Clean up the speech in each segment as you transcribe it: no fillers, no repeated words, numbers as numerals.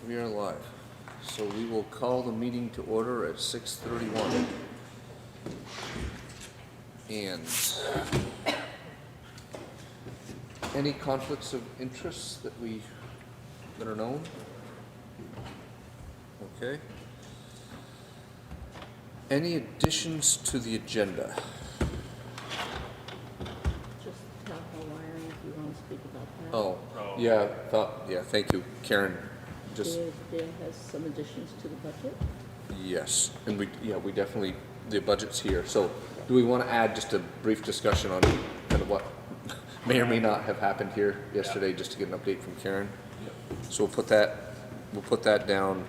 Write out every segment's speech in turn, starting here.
We are live. So we will call the meeting to order at 6:31. And any conflicts of interest that are known? Okay. Any additions to the agenda? Just town hall wiring, if you want to speak about that. Oh, yeah, thank you, Karen. Dale has some additions to the budget. Yes, and we definitely, the budget's here. So do we want to add just a brief discussion on kind of what may or may not have happened here yesterday, just to get an update from Karen? Yep. So we'll put that down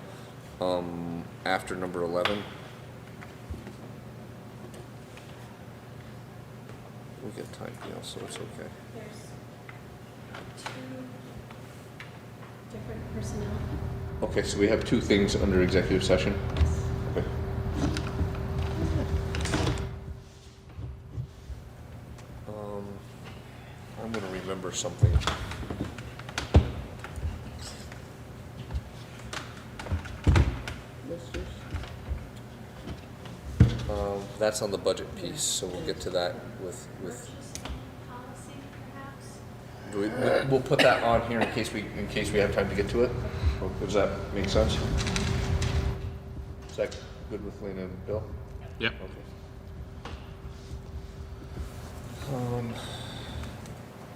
after number 11. We get time, so it's okay. There's two different personnel. Okay, so we have two things under executive session. Okay. I'm going to remember something. Listers. That's on the budget piece, so we'll get to that with. Purchase policy, perhaps? We'll put that on here in case we have time to get to it. Does that make sense? Is that good with Lena and Bill? Yep. Okay.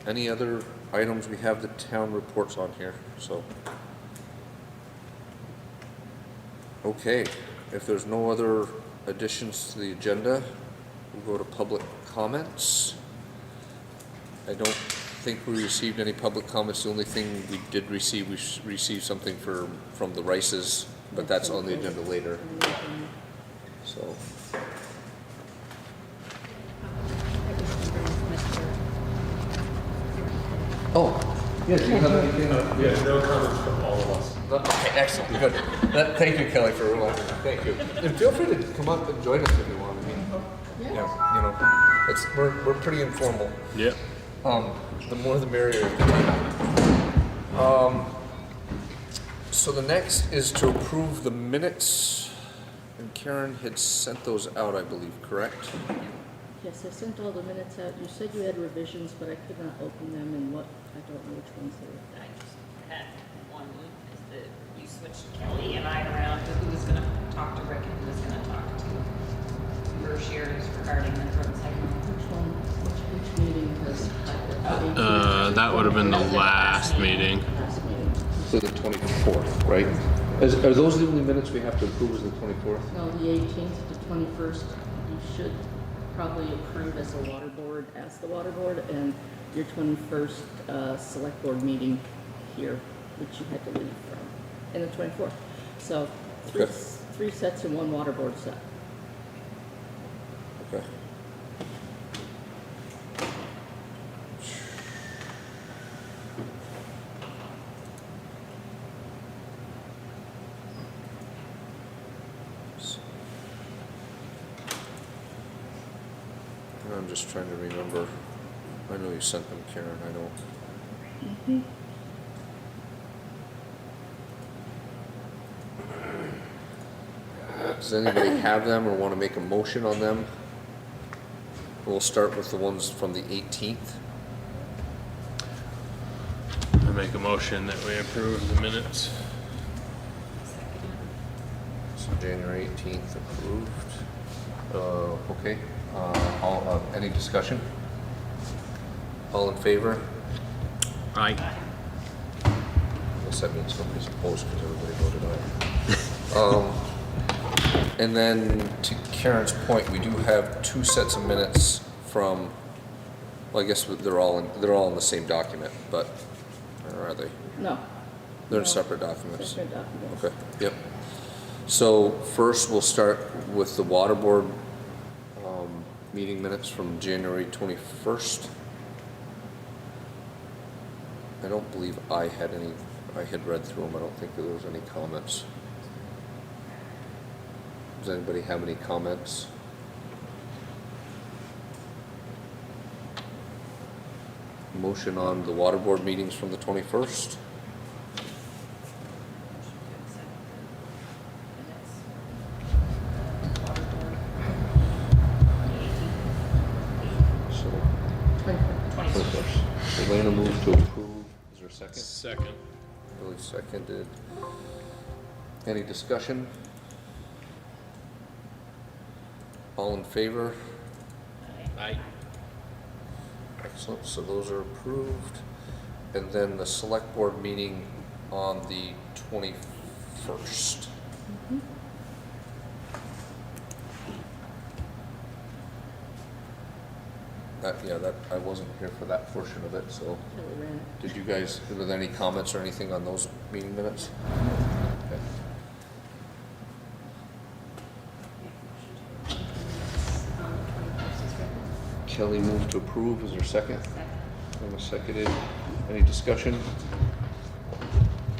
Any other items? We have the town reports on here, so. Okay, if there's no other additions to the agenda, we'll go to public comments. I don't think we received any public comments. The only thing we did receive, we received something from the Rices, but that's on the agenda later. So. Oh, yes, you have anything? Yeah, no comments from all of us. Okay, excellent, good. Thank you, Kelly, for reminding me. Thank you. And feel free to come up and join us if you want. I mean, we're pretty informal. Yep. The more the merrier. So the next is to approve the minutes, and Karen had sent those out, I believe, correct? Yes, I sent all the minutes out. You said you had revisions, but I could not open them, and I don't know which ones they were. I just had one, is that you switched Kelly and I around to who was gonna talk to Rick and who was gonna talk to Berkshires regarding the road segment. Which one, which meeting was That would have been the last meeting. last meeting? So the 24th, right? Are those the only minutes we have to approve, is the 24th? No, the 18th to 21st, you should probably approve as the water board, and your 21st select board meeting here, which you had to leave from, and the 24th. So Okay. three sets and one water board set. Okay. I'm just trying to remember. I know you sent them, Karen, I know. Does anybody have them or want to make a motion on them? We'll start with the ones from the 18th. I make a motion that we approve the minutes. So January 18th approved. Okay. Any discussion? All in favor? Aye. I guess that means nobody's opposed because everybody voted aye. And then to Karen's point, we do have two sets of minutes from, well, I guess they're all in the same document, but, or are they? No. They're in No. separate documents. Separate documents. Okay, yep. So first we'll start with the water board meeting minutes from January 21st. I don't believe I had read through them. I don't think there was any comments. Does anybody have any comments? Motion on the water board meetings from the 21st. moved to approve. Is there a second? Second. Billy seconded. Any discussion? All in favor? Aye. Excellent, so those are approved. And then the select board meeting on the 21st. That, I wasn't here for that portion of it, so. Kelly ran it. Did you guys, were there any comments or anything on those meeting minutes? Okay. On the 21st is written. Kelly moved to approve, is there a second? Second. Emma seconded. Any discussion?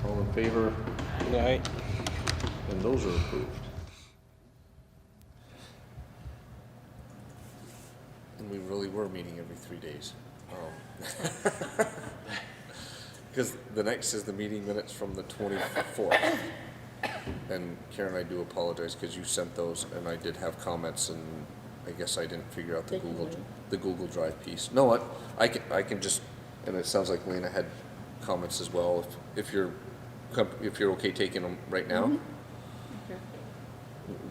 All in favor? Aye. And those are approved. And we really were meeting every 3 days. Because the next is the meeting minutes from the 24th. And Karen, I do apologize because you sent those and I did have comments and I guess I didn't figure out They can wait. the Google Drive piece. No, what, I can just, and it sounds like Lena had comments as well, if you're okay taking them right now. Okay.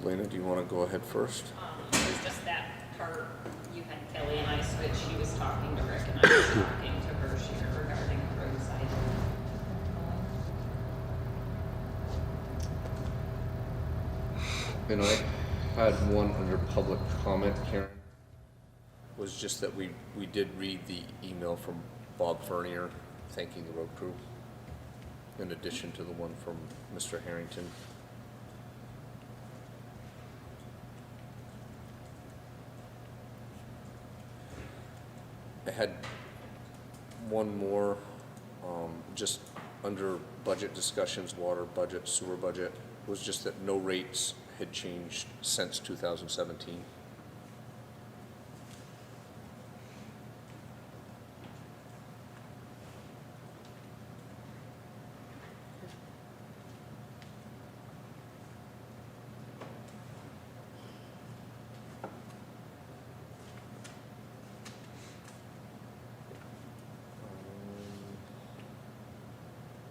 Lena, do you want to go ahead first? It was just that part, you had Kelly and I switched, she was talking to Rick and I was talking to her share regarding the roadside. And I had one under public comment, Karen, was just that we did read the email from Bob Fernier thanking the road crew, in addition to the one from Mr. Harrington. I had one more, just under budget discussions, water budget, sewer budget, was just that no rates had changed since 2017.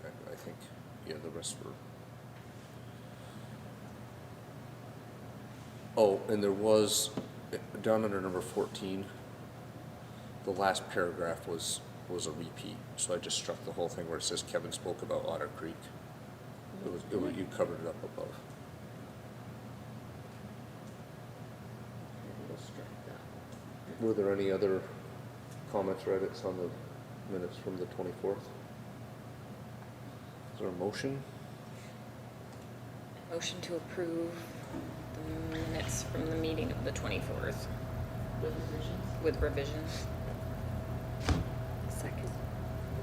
I think, yeah, the rest were. Oh, and there was, down under number 14, the last paragraph was a repeat, so I just struck the whole thing where it says Kevin spoke about Otter Creek. You covered it up above. We'll strike that. Were there any other comments or edits on the minutes from the 24th? Is there a motion? Motion to approve the minutes from the meeting of the 24th With revisions. with revisions. Second.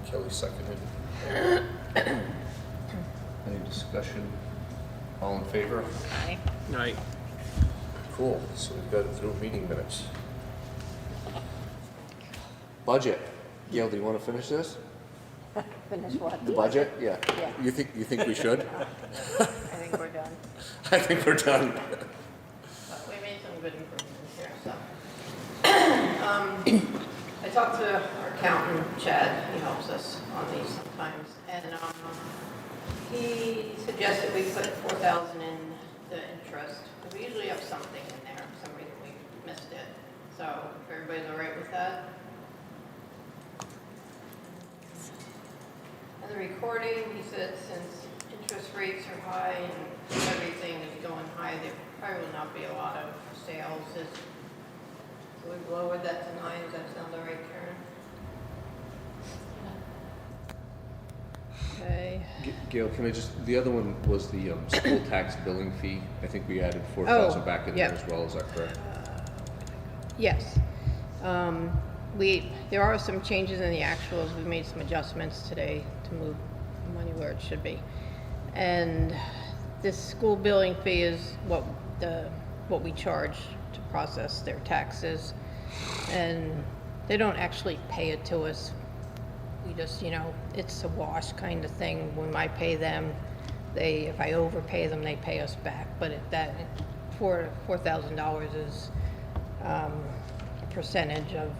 Kelly seconded. Any discussion? All in favor? Aye. Aye. Cool, so we've got it through meeting minutes. Budget. Gail, do you want to finish this? Finish what? The budget? Yeah. Yeah. You think we should? I think we're done. I think we're done. But we made some good improvements here, so. I talked to our accountant, Chad, he helps us on these sometimes, and he suggested we put 4,000 in the interest. We usually have something in there, for some reason we missed it. So if everybody's all right with that? And the recording, he said since interest rates are high and everything is going high, there probably will not be a lot of sales. So we've lowered that to 9, does that sound all right, Karen? Okay. Gail, can I just, the other one was the school tax billing fee. I think we added 4,000 back in there yep. as well, is that correct? Yes. There are some changes in the actuals. We made some adjustments today to move the money where it should be. And this school billing fee is what we charge to process their taxes. And they don't actually pay it to us. We just, it's a wash kind of thing. When I pay them, if I overpay them, they pay us back. But $4,000 is a percentage of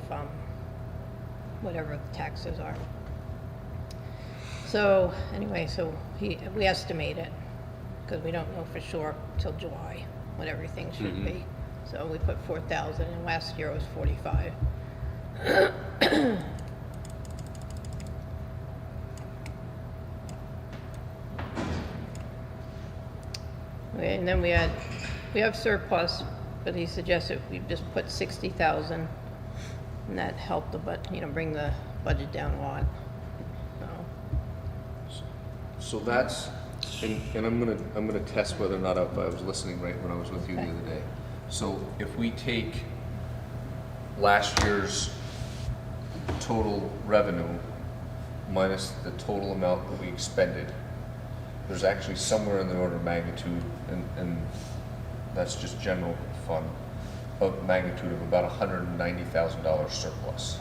whatever the taxes are. So, anyway, so we estimate it, because we don't know for sure till July what everything should be. So we put 4,000, and last year it was 45. Okay, and then we have surplus, but he suggested we just put 60,000, and that helped bring the budget down a lot. So, So that's, and I'm gonna test whether or not I was listening right when I was with you the Okay. other day. So if we take last year's total revenue minus the total amount that we expended, there's actually somewhere in the order of magnitude, and that's just general fund, of magnitude of about $190,000 surplus.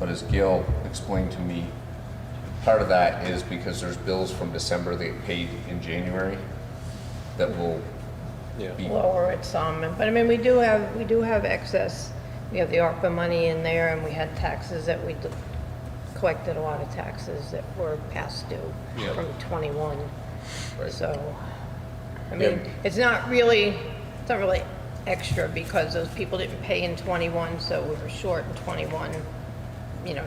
But as Gail explained to me, part of that is because there's bills from December that get paid in January that will be, lower it some, but I mean, we do have excess. We have the ARPA money in there, and we had taxes that we collected a lot of taxes that were past due Yeah. from 21. Right. So, I mean, it's not really extra because those people didn't pay in 21, so we were short in 21.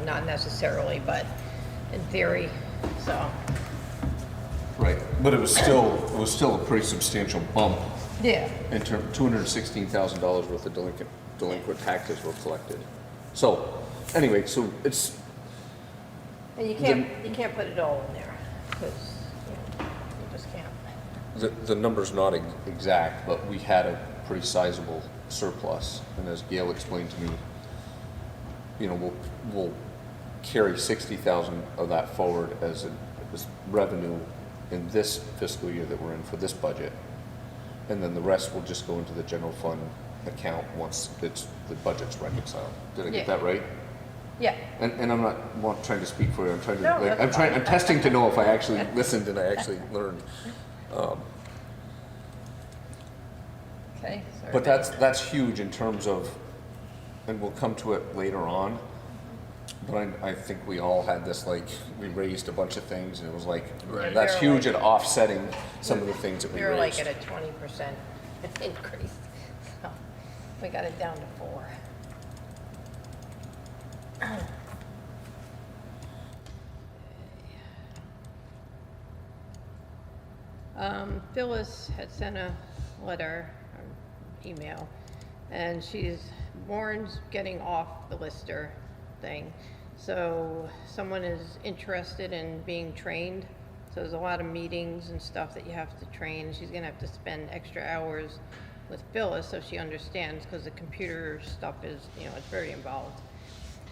Not necessarily, but in theory, so. right, but it was still a pretty substantial bump Yeah. in terms, $216,000 worth of delinquent taxes were collected. So, anyway, so it's, And you can't put it all in there, because, you just can't. the number's not exact, but we had a pretty sizable surplus, and as Gail explained to me, we'll carry 60,000 of that forward as revenue in this fiscal year that we're in for this budget, and then the rest will just go into the general fund account once the budget's reconciled. Did I get Yeah. that right? Yeah. And I'm not trying to speak for you. I'm trying to No, that's fine. I'm testing to know if I actually listened and I actually learned. Okay. Sorry. But that's huge in terms of, and we'll come to it later on. But I think we all had this, we raised a bunch of things, and it was like, Right. that's We were huge at offsetting some of the things that we We were raised. at a 20% increase, so we got it down to 4. Phyllis had sent a letter, or email, and Warren's getting off the lister thing. So someone is interested in being trained. So there's a lot of meetings and stuff that you have to train. She's gonna have to spend extra hours with Phyllis so she understands, because the computer stuff is, it's very involved.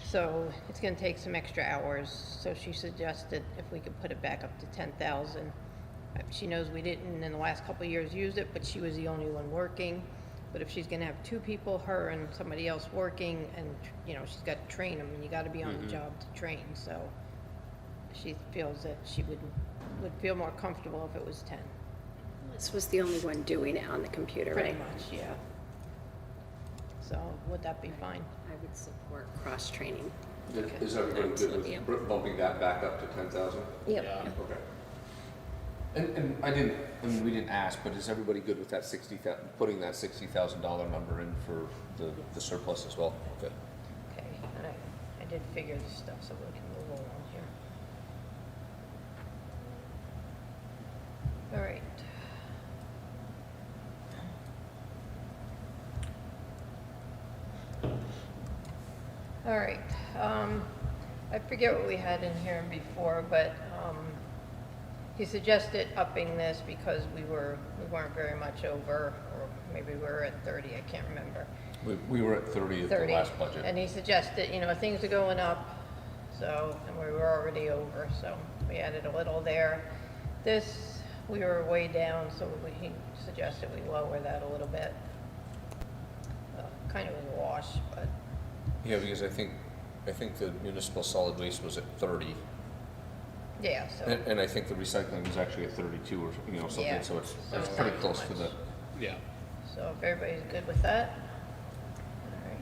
So it's gonna take some extra hours. So she suggested if we could put it back up to 10,000. She knows we didn't in the last couple of years use it, but she was the only one working. But if she's gonna have 2 people, her and somebody else working, and, she's got to train them, and you gotta be on the job to train, so she feels that she would feel more comfortable if it was 10. This was the only one doing it on the computer, Pretty right? much, yeah. So would that be fine? I would support cross-training. Is everybody good Absolutely. with bumping that back up to 10,000? Yep. Okay. And we didn't ask, but is everybody good with that putting that $60,000 number in for the surplus as well? Okay. Okay, and I did figure this stuff, so we can move along here. All right. All right, I forget what we had in here before, but, he suggested upping this because we weren't very much over, or maybe we were at 30, I can't remember. We were at 30 at the 30. last budget. And he suggested, things are going up, so, and we were already over, so we added a little there. This, we were way down, so he suggested we lower that a little bit. Kind of a wash, but, Yeah, because I think the municipal solid waste was at 30, yeah, so. and I think the recycling was actually at 32 or, something, Yeah. so it's So pretty not close to much. the, Yeah. So if everybody's good with that? All right.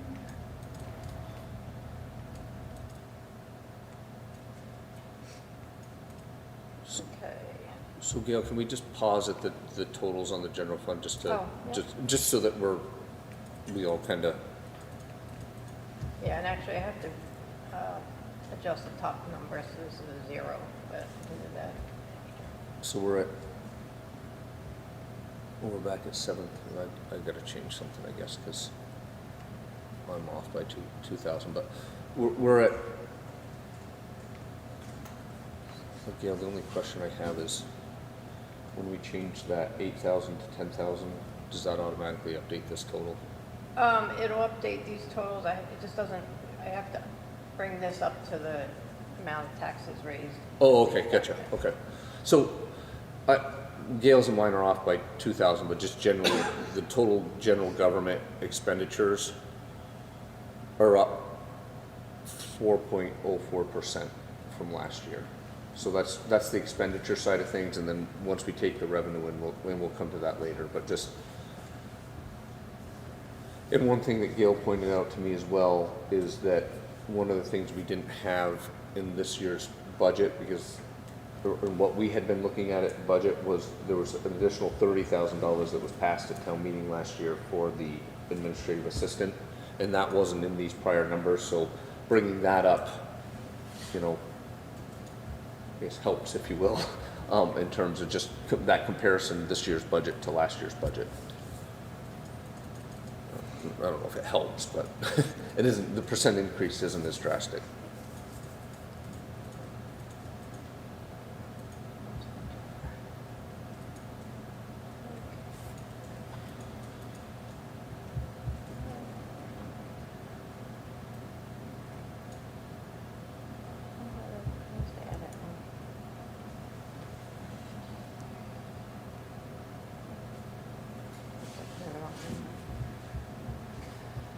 Okay. So Gail, can we just pause at the totals on the general fund, just to, Oh, yeah. just so that we all kind of, Yeah, and actually I have to adjust the top number, so this is a 0, but I can do that. so we're back at 7. I gotta change something, I guess, because I'm off by 2,000, but we're at, Gail, the only question I have is, when we change that 8,000 to 10,000, does that automatically update this total? It'll update these totals, it just doesn't, I have to bring this up to the amount of taxes raised. Oh, okay, gotcha, okay. So, Gail's and mine are off by 2,000, but just generally, the total general government expenditures are up 4.04% from last year. So that's the expenditure side of things, and then once we take the revenue in, we'll come to that later, but just, and one thing that Gail pointed out to me as well is that one of the things we didn't have in this year's budget, because or what we had been looking at budget was there was an additional $30,000 that was passed at town meeting last year for the administrative assistant, and that wasn't in these prior numbers. So bringing that up, you know, I guess helps, if you will, in terms of just that comparison, this year's budget to last year's budget. I don't know if it helps, but it isn't, the percent increase isn't as drastic.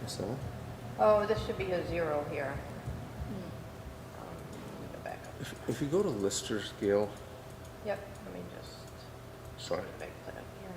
What's that? Oh, this should be a 0 here. Let me go back up. If you go to listers, Gail, Yep, let me just, sorry. back that up here.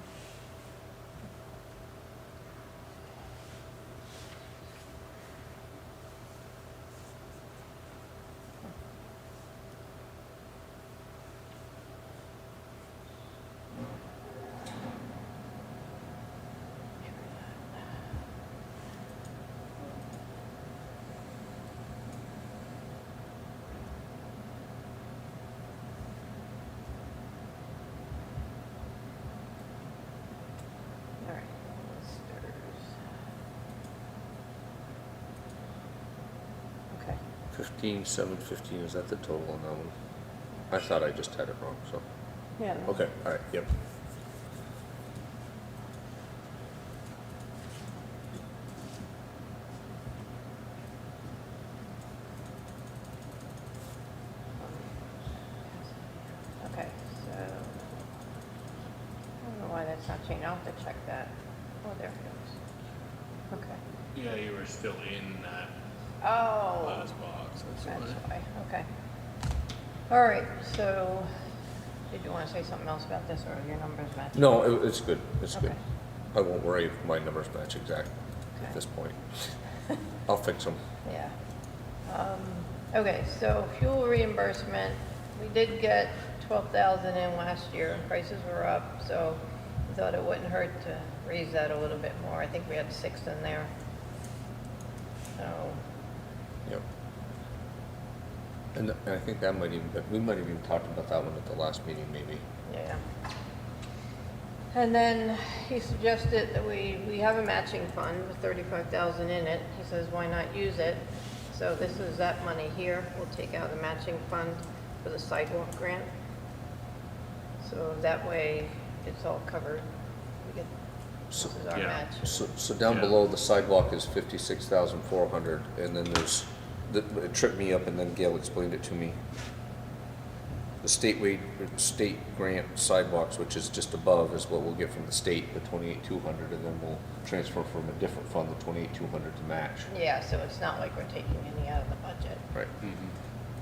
All right, listers. Okay. 15,715, is that the total on that one? I thought I just had it wrong, so, Yeah. no. okay, all right, yep. Okay, so, I don't know why that's not changing, I'll have to check that. Oh, there it goes. Okay. Yeah, you were still in that Oh, last box, that's that's why. why, okay. All right, so, did you want to say something else about this, or your numbers match? No, it's good, it's good. Okay. I won't worry if my numbers match exact Okay. at this point. I'll fix them. Yeah. Okay, so fuel reimbursement, we did get 12,000 in last year, and prices were up, so we thought it wouldn't hurt to raise that a little bit more. I think we had 6 in there. So, Yep. And I think that might even, we might have even talked about that one at the last meeting, maybe. yeah. And then he suggested that we have a matching fund with 35,000 in it. He says, why not use it? So this is that money here. We'll take out the matching fund for the sidewalk grant. So that way it's all covered. We get, this is our Yeah. match. So down Yeah. below, the sidewalk is 56,400, and then there's, it tripped me up, and then Gail explained it to me. The state grant sidewalks, which is just above, is what we'll get from the state, the 28,200, and then we'll transfer from a different fund, the 28,200 to match. Yeah, so it's not like we're taking any out of the budget, Right.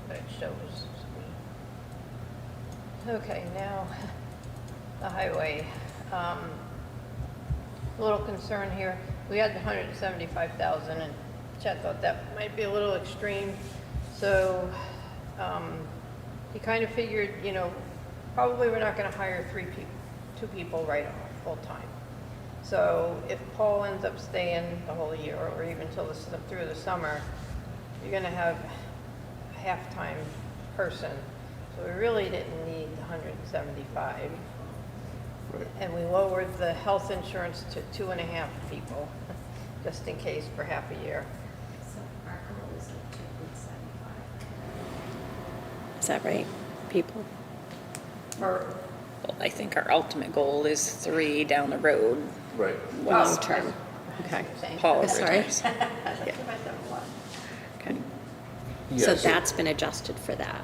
but it shows. Okay, now, the highway. A little concern here. We had the 175,000, and Chad thought that might be a little extreme. So, he kind of figured, you know, probably we're not gonna hire two people right off, full-time. So if Paul ends up staying the whole year, or even through the summer, you're gonna have a half-time person. So we really didn't need 175. Right. And we lowered the health insurance to 2.5 people, just in case for half a year. So our goal is like 2.75. Is that right, people? Or, Well, I think our ultimate goal is 3 down the road. Right. Long term. Okay. Paul Sorry. retires. Okay. Yeah, So that's been adjusted for that.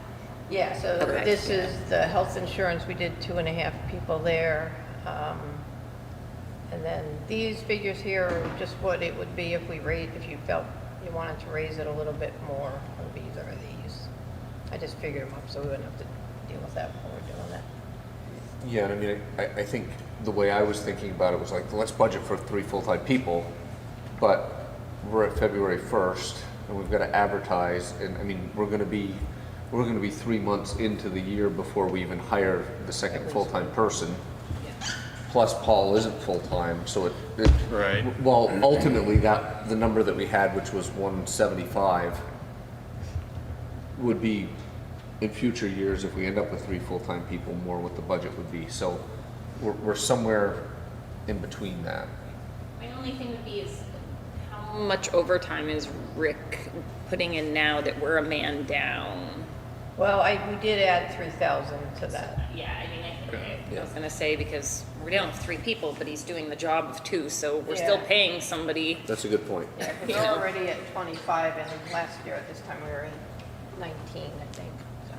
yeah, so Okay. this is the health insurance, we did 2.5 people there. And then these figures here are just what it would be if you felt you wanted to raise it a little bit more on these or these. I just figured them up so we wouldn't have to deal with that when we're doing that. Yeah, and I mean, I think the way I was thinking about it was like, let's budget for 3 full-time people, but we're at February 1st, and we've got to advertise, and I mean, we're gonna be 3 months into the year before we even hire the second full-time person. Plus Paul isn't full-time, so it Right. well, ultimately, the number that we had, which was 175, would be in future years, if we end up with 3 full-time people, more what the budget would be. So we're somewhere in between that. My only thing would be is how much overtime is Rick putting in now that we're a man down? Well, we did add 3,000 to that. Yeah, I mean, I was gonna say, because we're down to 3 people, but he's doing the job of 2, so we're still Yeah. paying somebody. That's a good point. Yeah, 'cause we're already at 25, and last year at this time we were at 19, I think. So.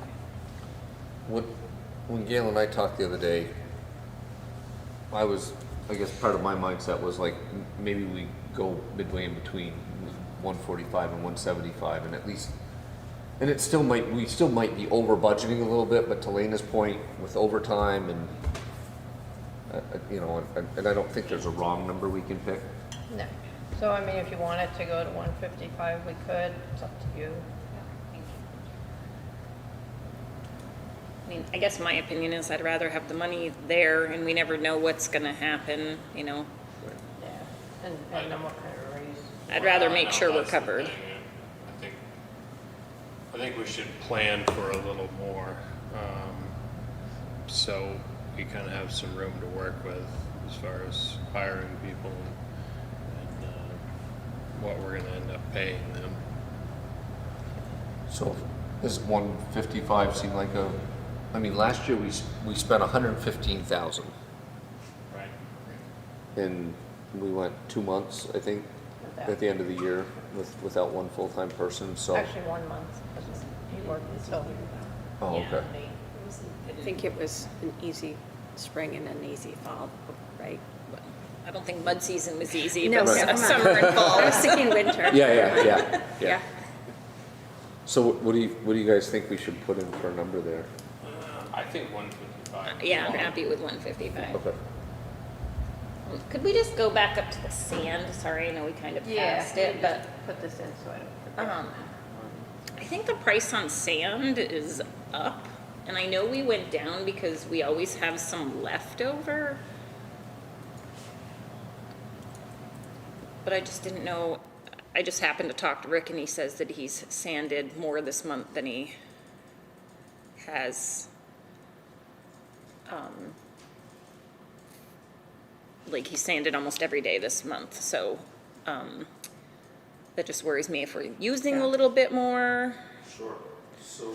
When Gail and I talked the other day, I guess part of my mindset was like, maybe we go midway in between 145 and 175, and at least, and we still might be over budgeting a little bit, but to Lena's point, with overtime and, and I don't think there's a wrong number we can pick. No. So, I mean, if you wanted to go to 155, we could. It's up to you. I mean, I guess my opinion is I'd rather have the money there, and we never know what's gonna happen, you know? Yeah. And depending on what kind of raise. I'd rather make No, sure we're that's the covered. thing, I think we should plan for a little more, so we kind of have some room to work with as far as hiring people and what we're gonna end up paying them. So does 155 seem like last year we spent 115,000, Right. and we went 2 months, I think, Without- at the end of the year without one full-time person, so. Actually, 1 month, because he worked until. Oh, Yeah. okay. I think it was an easy spring and an easy fall, right? I don't think mud season was easy, No, but never mind. summer and fall. I was thinking winter. Yeah. Yeah. So what do you guys think we should put in for a number there? I think 155. Yeah, I'm happy with 155. Okay. Could we just go back up to the sand? Sorry, I know we kind of Yeah. passed it, but Put this in so I don't forget. I think the price on sand is up. And I know we went down because we always have some leftover. But I just didn't know, I just happened to talk to Rick and he says that he's sanded more this month than he has, like he sanded almost every day this month, so, that just worries me if we're using a little bit more. Sure. So,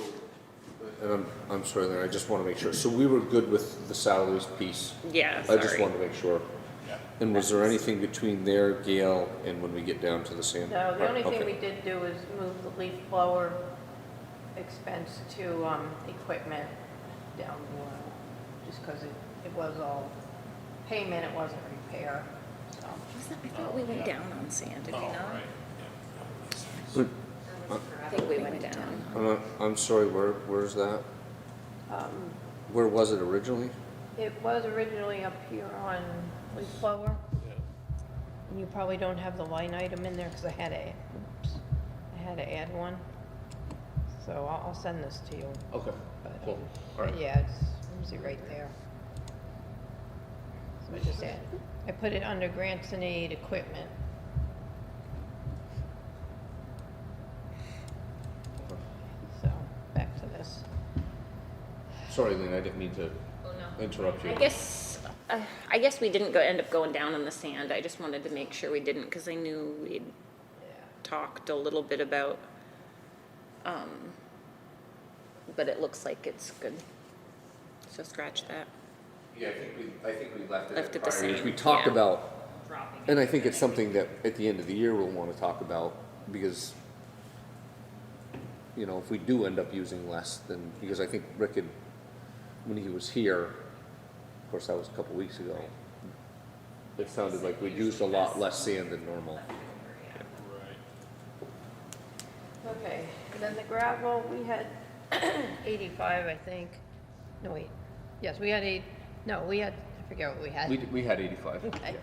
and I'm sorry there, I just want to make sure. So we were good with the salaries piece. Yeah, I just sorry. wanted to make sure. Yeah. And was there anything between there, Gail, and when we get down to the sand? No, the only thing Okay. we did do is move the leaf blower expense to equipment down below, just because it was all payment, it wasn't repair, so. I thought we went down on sand, did we Oh, not? right. But, I think we went down. I'm sorry, where's that? Um, Where was it originally? It was originally up here on leaf blower, Yeah. and you probably don't have the line item in there, because I had to add one. So I'll send this to you. Okay, But, cool. All right. yeah, it's See right there. So I just add, I put it under grants and aid equipment. So, back to this. Sorry, Lynn, I didn't mean to Oh, no. interrupt you. I guess we didn't end up going down in the sand. I just wanted to make sure we didn't, because I knew we'd talked a little bit about, but it looks like it's good. So scratch that. Yeah, I think we left it Left at it the prior years. same, We talked yeah. about, Dropping and it. I think it's something that at the end of the year we'll want to talk about, because, you know, if we do end up using less, then, because I think Rick had, when he was here, of course, that was a couple weeks ago, it sounded like we'd used a lot less sand than normal. Right. Okay, and then the gravel, we had 85, I think. No, wait. Yes, we had I forget what we had. We had 85. Okay.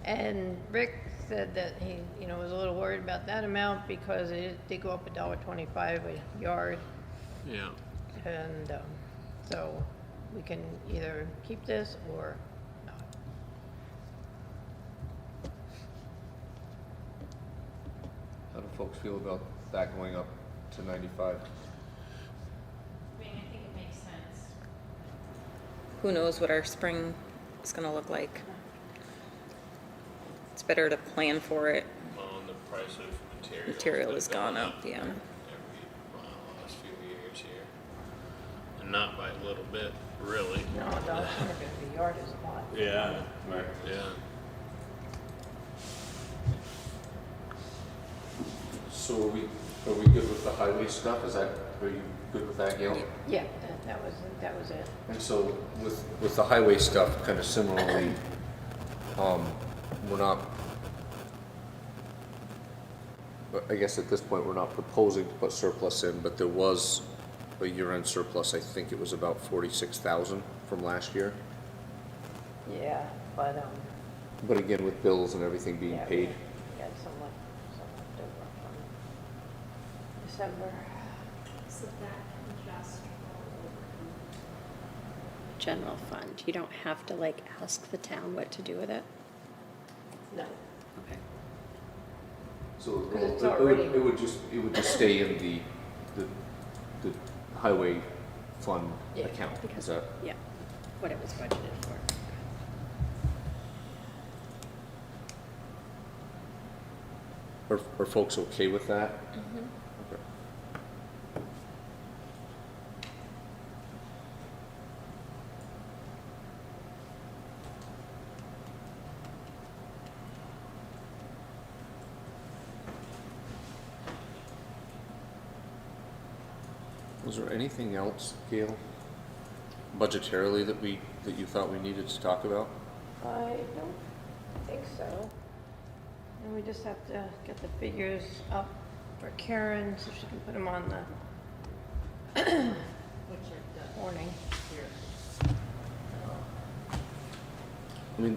And Rick said that he, you know, was a little worried about that amount because it did go up $1.25 a yard. Yeah. And so we can either keep this or not. How do folks feel about that going up to 95? I mean, I think it makes sense. Who knows what our spring is gonna look like? It's better to plan for it. Well, and the price of material. Material has gone up, yeah. Every, last few years here. And not by a little bit, really. No, $1.25 a yard is a lot. Yeah. Right. Yeah. So are we good with the highway stuff? Are you good with that, Gail? Yeah, that was it. And so with the highway stuff, kind of similarly, we're not, but I guess at this point, we're not proposing to put surplus in, but there was a year-end surplus, I think it was about 46,000 from last year. Yeah, but But again, with bills and everything being yeah, paid, we had some left over from December. So that can just roll over. General fund, you don't have to like ask the town what to do with it? No. Okay. so Because it's it already- would just stay in the highway fund Yeah, account. Is Because, that? yeah, what it was budgeted for. Are folks okay with that? Okay. Was there anything else, Gail, budgetarily that you thought we needed to talk about? I don't think so. And we just have to get the figures up for Karen so she can put them on the Which are warning. here. I mean,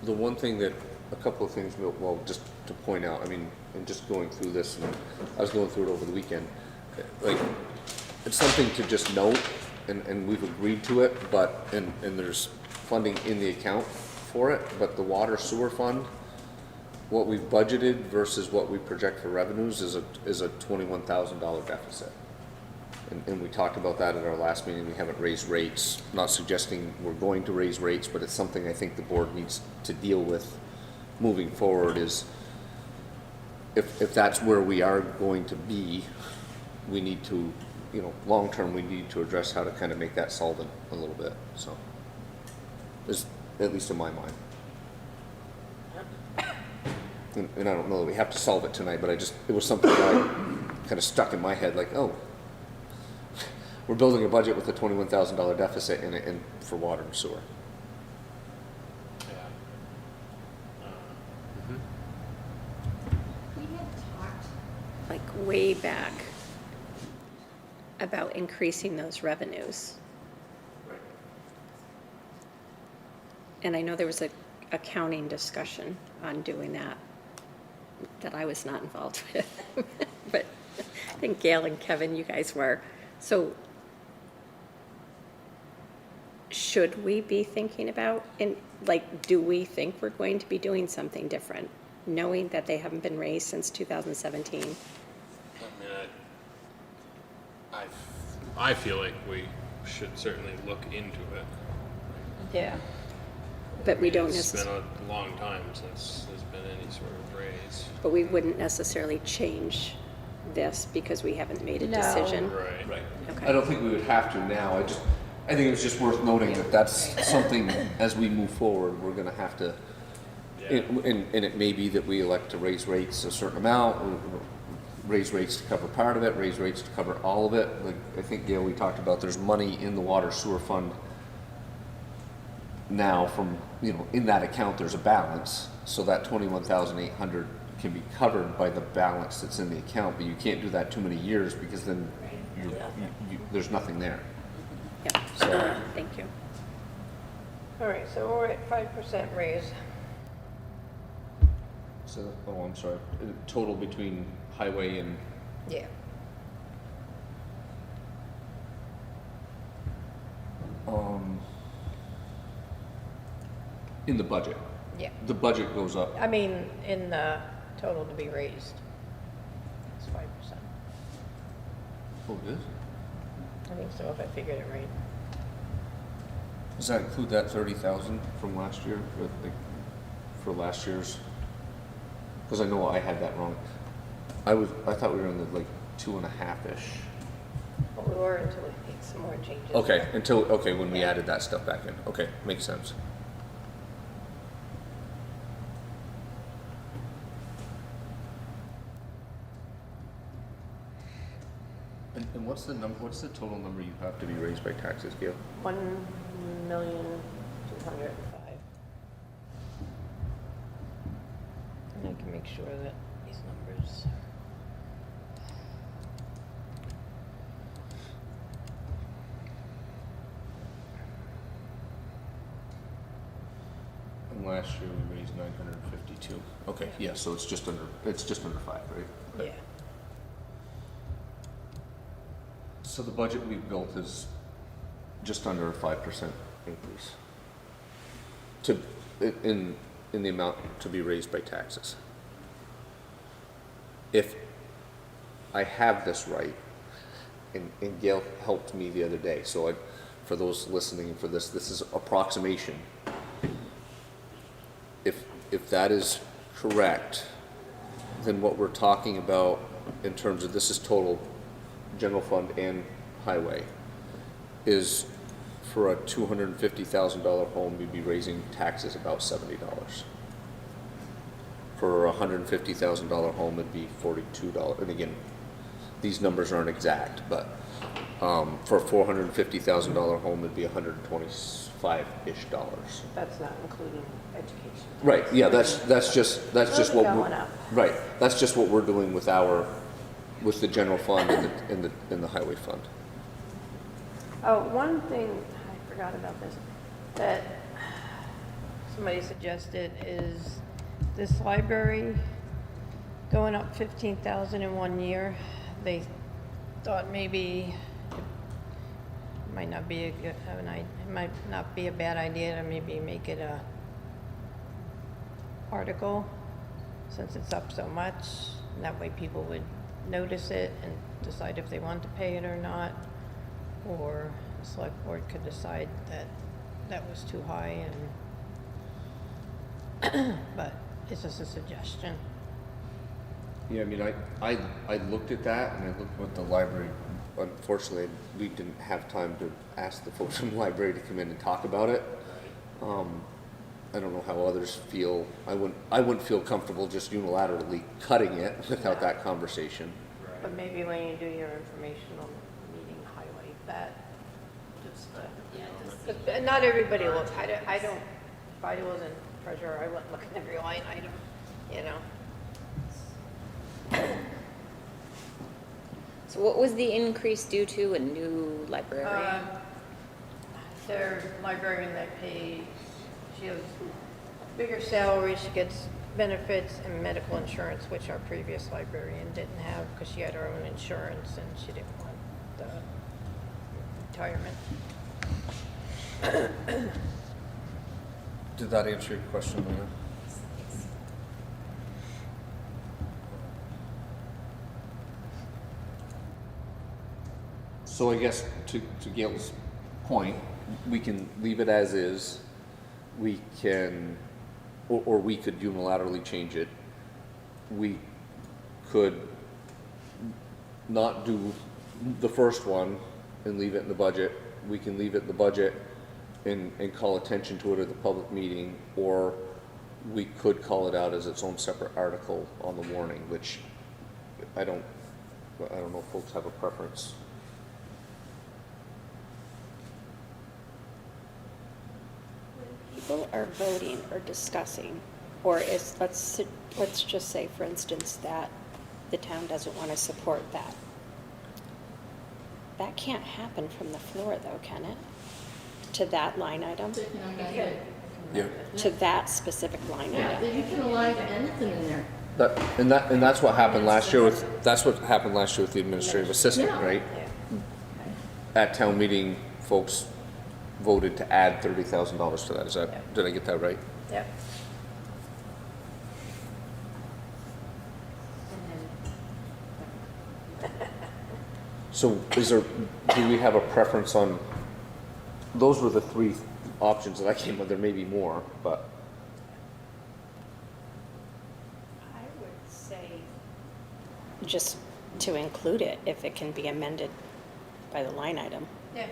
the one thing that, a couple of things, well, just to point out, I mean, and just going through this, and I was going through it over the weekend, like, it's something to just note, and we've agreed to it, but, and there's funding in the account for it, but the water sewer fund, what we've budgeted versus what we project for revenues is a $21,000 deficit. And we talked about that at our last meeting. We haven't raised rates. Not suggesting we're going to raise rates, but it's something I think the board needs to deal with moving forward. Is if that's where we are going to be, we need to, you know, long term, we need to address how to kind of make that solvent a little bit. So, is at least in my mind. And I don't know that we have to solve it tonight, but it was something that I kind of stuck in my head, like, oh, we're building a budget with a $21,000 deficit in it, and for water and sewer. Yeah. We had talked, Like way back about increasing those revenues. And I know there was a accounting discussion on doing that I was not involved with. But I think Gail and Kevin, you guys were. So should we be thinking about, do we think we're going to be doing something different, knowing that they haven't been raised since 2017? I mean, I feel like we should certainly look into it. Yeah. But we don't It's been necessarily, a long time since there's been any sort of raise. but we wouldn't necessarily change this because we haven't made a No. decision? Right. Right. Okay. I don't think we would have to now. I think it was just worth noting that that's something, as we move forward, we're gonna have to, Yeah. and it may be that we elect to raise rates a certain amount, or raise rates to cover part of it, raise rates to cover all of it. Like, I think, Gail, we talked about, there's money in the water sewer fund now from, in that account, there's a balance, so that 21,800 can be covered by the balance that's in the account, but you can't do that too many years, because then there's nothing there. Yeah, So- thank you. All right, so we're at 5% raise. So, oh, I'm sorry, total between highway and, Yeah. in the budget. Yeah. The budget goes up. I mean, in the total to be raised. It's 5%. Oh, it is? I think so, if I figured it right. Does that include that 30,000 from last year, for last year's? Because I know I had that wrong. I thought we were in the 2.5-ish. Well, we were until we made some more changes. Okay, when we added that stuff back in. Okay, makes sense. And what's the total number you have to be raised by taxes, Gail? 1,205,000. And I can make sure that these numbers. And last year we raised 952. Okay, yeah, so it's just under 5, right? Yeah. So the budget we've built is just under a 5% increase in the amount to be raised by taxes. If I have this right, and Gail helped me the other day, so for those listening for this is approximation. If that is correct, then what we're talking about in terms of this is total general fund and highway, is for a $250,000 home, we'd be raising taxes about $70. For a $150,000 home, it'd be $42. And again, these numbers aren't exact, but for a $450,000 home, it'd be $125-ish. That's not including education. Right. Yeah. That's just Those what are we're going up. right. That's just what we're doing with the general fund and the highway fund. Oh, one thing, I forgot about this, that somebody suggested is this library going up 15,000 in 1 year. They thought maybe it might not be it might not be a bad idea to maybe make it a article, since it's up so much. And that way people would notice it and decide if they want to pay it or not. Or the select board could decide that that was too high and, but it's just a suggestion. Yeah, I mean, I looked at that and I looked at the library. Unfortunately, we didn't have time to ask the folks from the library to come in and talk about it. I don't know how others feel. I wouldn't feel comfortable just unilaterally cutting it without that conversation. But maybe when you do your informational meeting, highlight that, just but not everybody will, I don't, if I wasn't treasurer, I wouldn't look at every line item, you know? So what was the increase due to? A new librarian? Their librarian that she has bigger salary, she gets benefits and medical insurance, which our previous librarian didn't have because she had her own insurance and she didn't want the retirement. Did that answer your question, Lena? So I guess to Gail's point, we can leave it as is. We can, or we could unilaterally change it. We could not do the first one and leave it in the budget. We can leave it in the budget and call attention to it at the public meeting, or we could call it out as its own separate article on the warning, which I don't know if folks have a preference. People are voting or discussing, or is, let's just say, for instance, that the town doesn't want to support that. That can't happen from the floor, though, can it? To that line item? Taking on that day. Yeah. To that specific line Yeah, item? you can allow anything in there. That's what happened last year with the administrative assistant, Yeah. right? At town meeting, folks voted to add $30,000 to that. Yeah. Did I get that right? Yep. So do we have a preference on, those were the three options that I came with, there may be more, but. I would say just to include it, if it can be amended by the line item. Yeah.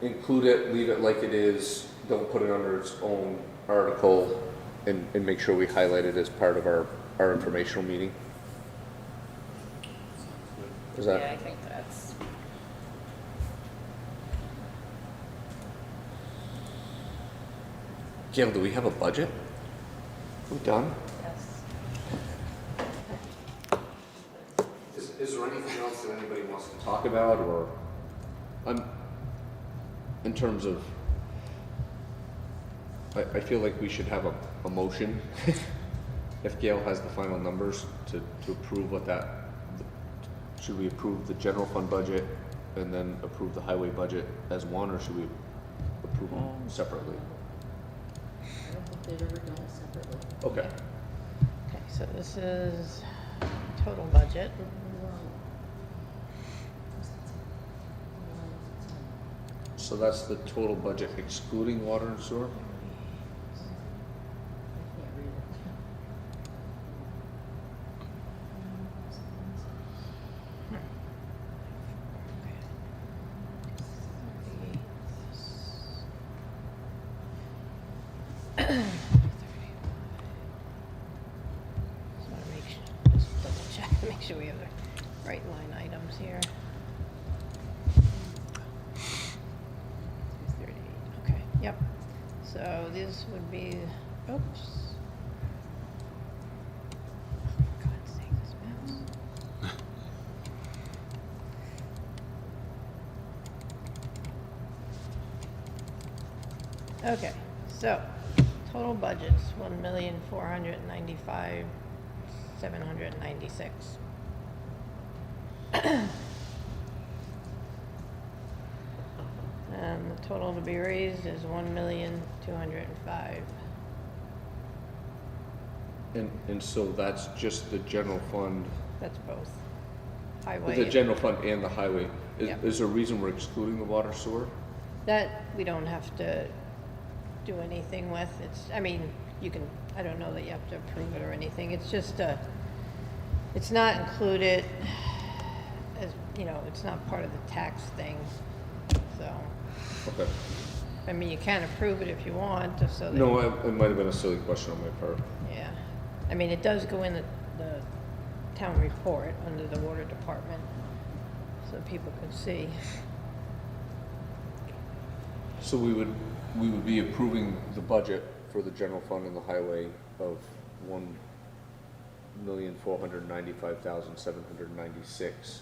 Include it, leave it like it is, don't put it under its own article, and make sure we highlight it as part of our informational meeting. Is Yeah, I that, think that's, Gail, do we have a budget? We done? yes. Is there anything else that anybody wants to talk about, or, in terms of, I feel like we should have a motion, if Gail has the final numbers, to approve what that, should we approve the general fund budget and then approve the highway budget as one, or should we approve them separately? I don't think they've ever done it separately. Okay. Okay, so this is total budget. So that's the total budget excluding water and sewer? I can't read it. Just want to make sure, just double check, make sure we have the right line items here. 238, okay, yep. So this would be, oops. For God's sake, this mouse. Okay, so total budget's 1,495,796. And the total to be raised is 1,205,000. And so that's just the general fund, That's both. Highway. the general fund and the highway. Yep. Is there a reason we're excluding the water sewer? That we don't have to do anything with. It's, I mean, you can, I don't know that you have to approve it or anything. It's just it's not included as, you know, it's not part of the tax thing. So, Okay. I mean, you can approve it if you want, just so that. No, it might have been a silly question on my part. Yeah. I mean, it does go in the town report under the water department, so people can see. So we would be approving the budget for the general fund and the highway of $1,495,796.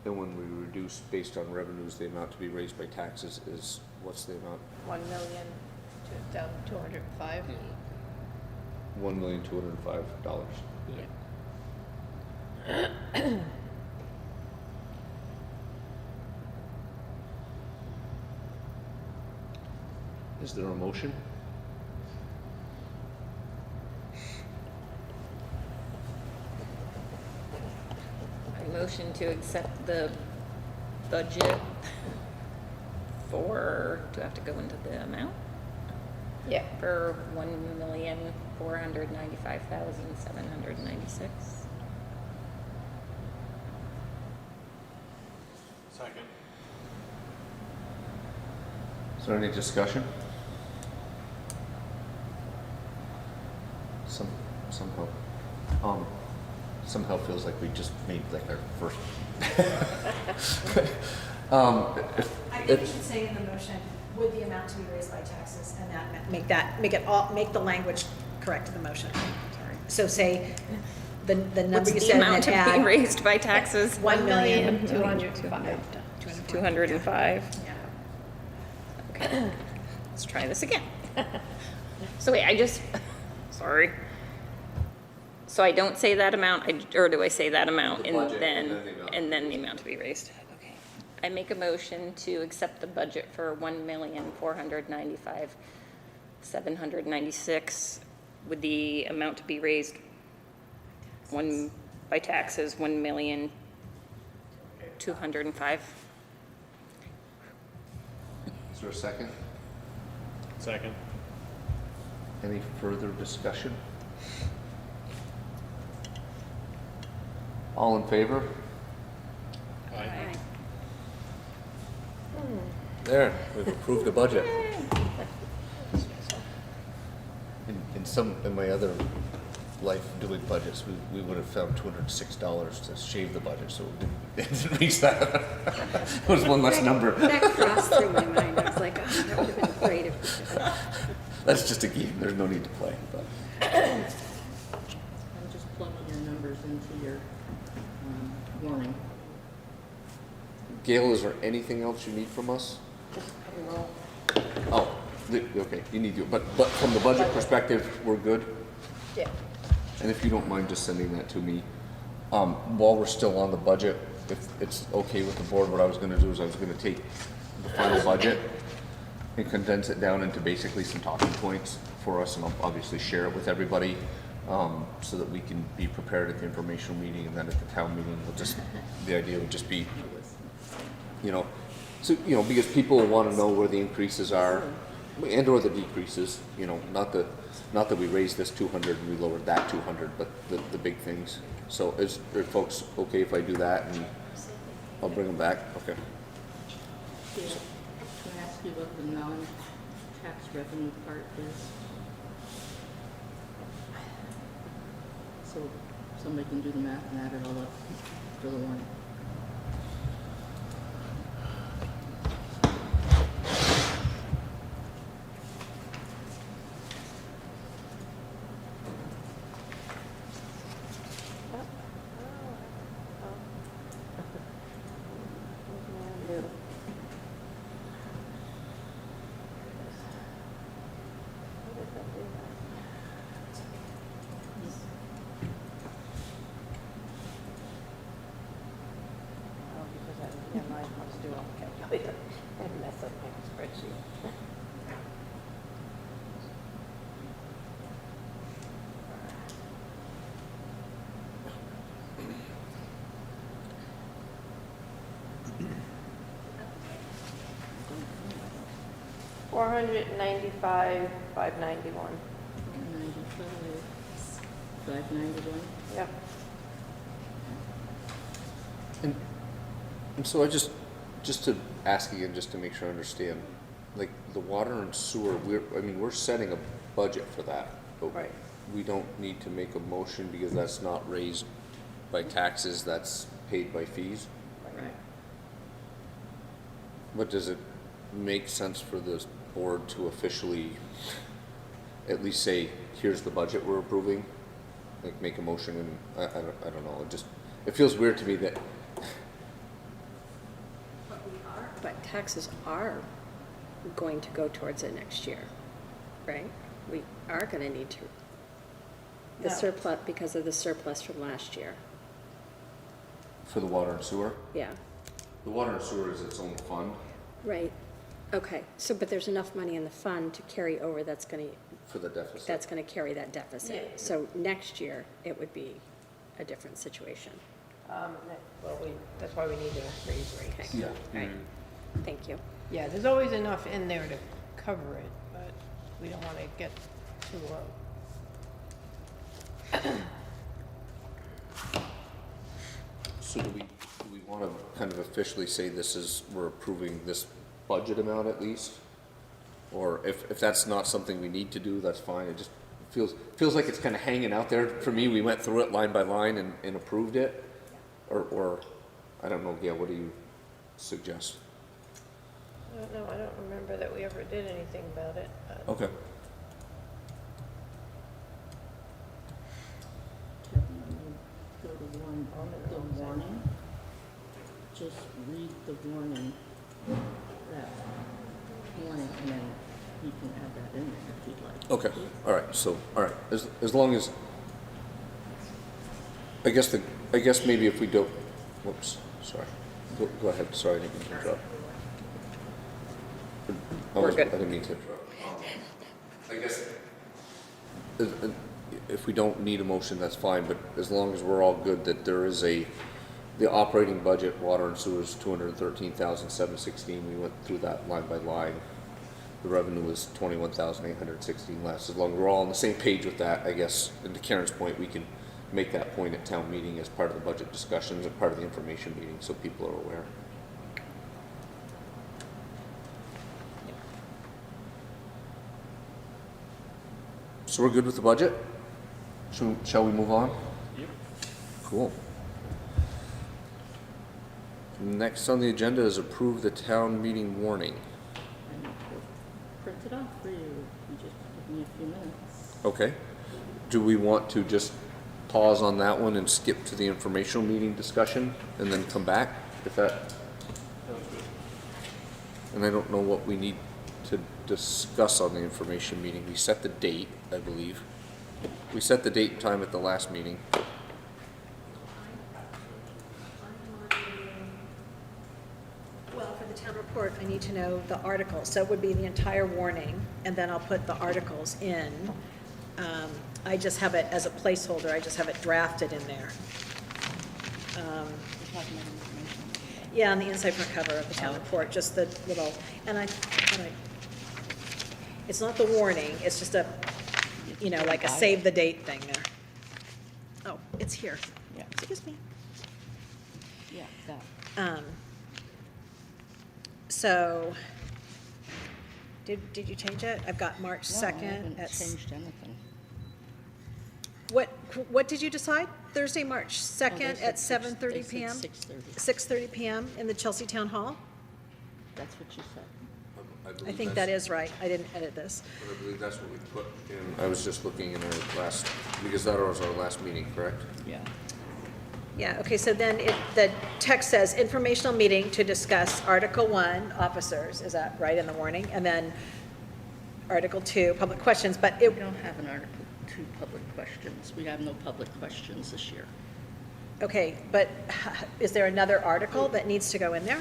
And when we reduce based on revenues, the amount to be raised by taxes is, what's the amount? 1,205,000. $1,205,000. Is there a motion? I motion to accept the budget for, do I have to go into the amount? Yeah. For $1,495,796. Second. Is there any discussion? Somehow feels like we just made like our first. I think you should say in the motion, with the amount to be raised by taxes, and make the language correct in the motion. Sorry. So say the number What's you the said and amount then to be add raised by taxes? 1,205,000. 205. Yeah. Okay, let's try this again. So wait, sorry. So I don't say that amount, or do I say that amount The and budget then, and then the amount. and then the amount to be raised? Okay. I make a motion to accept the budget for $1,495,796 with the amount to be raised by taxes, $1,205,000. Is there a second? Second. Any further discussion? All in favor? Aye. There, we've approved the budget. In my other life doing budgets, we would have found $206 to shave the budget, so it didn't reach that. It was one less number. That crossed through my mind. I was like, oh, that would have been great if we could have. That's just a game, there's no need to play, but. I'm just plugging your numbers into your warning. Gail, is there anything else you need from us? Oh, okay, you need to, but from the budget perspective, we're good? Yeah. And if you don't mind just sending that to me, while we're still on the budget, if it's okay with the board, what I was gonna do is I was gonna take the final budget and condense it down into basically some talking points for us, and I'll obviously share it with everybody, so that we can be prepared at the informational meeting, and then at the town meeting, the idea would just be, because people want to know where the increases are, and or the decreases, not that we raised this 200 and we lowered that 200, but the big things. So are folks okay if I do that, and I'll bring them back? Okay. Can I ask you what the non-tax revenue part is? So somebody can do the math and add it all up for the warrant. $495,591. 591. Yeah. And so I just to ask again, just to make sure I understand, like the water and sewer, we're setting a budget for that, but Right. we don't need to make a motion because that's not raised by taxes, that's paid by fees. Right. But does it make sense for the board to officially at least say, here's the budget we're approving? Like make a motion, and I don't know, it feels weird to me that. But taxes are going to go towards it next year, right? We are gonna need to. The No. surplus, because of the surplus from last year, For the water and sewer? yeah, The water and sewer is its own fund. right. Okay, so, but there's enough money in the fund to carry over that's gonna, For the deficit. that's gonna carry that deficit. So next year, it would be a different situation. Well, that's why we need to raise rates. Yeah. Right, thank you. Yeah, there's always enough in there to cover it, but we don't want to get too low. So do we want to kind of officially say this is, we're approving this budget amount at least? Or if that's not something we need to do, that's fine. It just feels like it's kind of hanging out there. For me, we went through it line by line and approved it. Or, I don't know, Gail, what do you suggest? No, I don't remember that we ever did anything about it. Okay. Kevin, when you go to the warning, just read the warning, that warning, and then you can add that in there if you'd like. Okay, all right, so, all right, as long as, I guess maybe if we don't, whoops, sorry. Go ahead, sorry, I didn't mean to interrupt. We're good. I didn't mean to interrupt. I guess, if we don't need a motion, that's fine, but as long as we're all good that there is the operating budget, water and sewer is 213,716, we went through that line by line. The revenue is 21,816 less. As long as we're all on the same page with that, I guess, and to Karen's point, we can make that point at town meeting as part of the budget discussions and part of the information meeting, so people are aware. So we're good with the budget? Shall we move on? Yep. Cool. Next on the agenda is approve the town meeting warning. And we'll print it off for you. You just give me a few minutes. Okay. Do we want to just pause on that one and skip to the informational meeting discussion and then come back? If that. And I don't know what we need to discuss on the information meeting. We set the date, I believe. We set the date and time at the last meeting. Well, for the town report, I need to know the articles, so it would be the entire warning, and then I'll put the articles in. I just have it as a placeholder, I just have it drafted in there. Yeah, on the inside front cover of the town report, just the little, and it's not the warning, it's just a, like a save the date thing there. Oh, it's here. Yeah. Excuse me. Yeah, that. So, did you change it? I've got March No, I 2nd haven't at, changed anything. what did you decide? Thursday, March Oh, 2nd they at said 7:30 PM? 6:30. 6:30 PM in the Chelsea Town Hall? That's what you said. I think that is right. I didn't edit this. But I believe that's what we put in. I was just looking in our last, because that was our last meeting, correct? Yeah. Yeah, okay, so then the text says, informational meeting to discuss Article 1, officers, is that right in the warning? And then Article 2, public questions, but We don't have an Article 2 public questions. We have no public questions this year. okay, but is there another article that needs to go in there?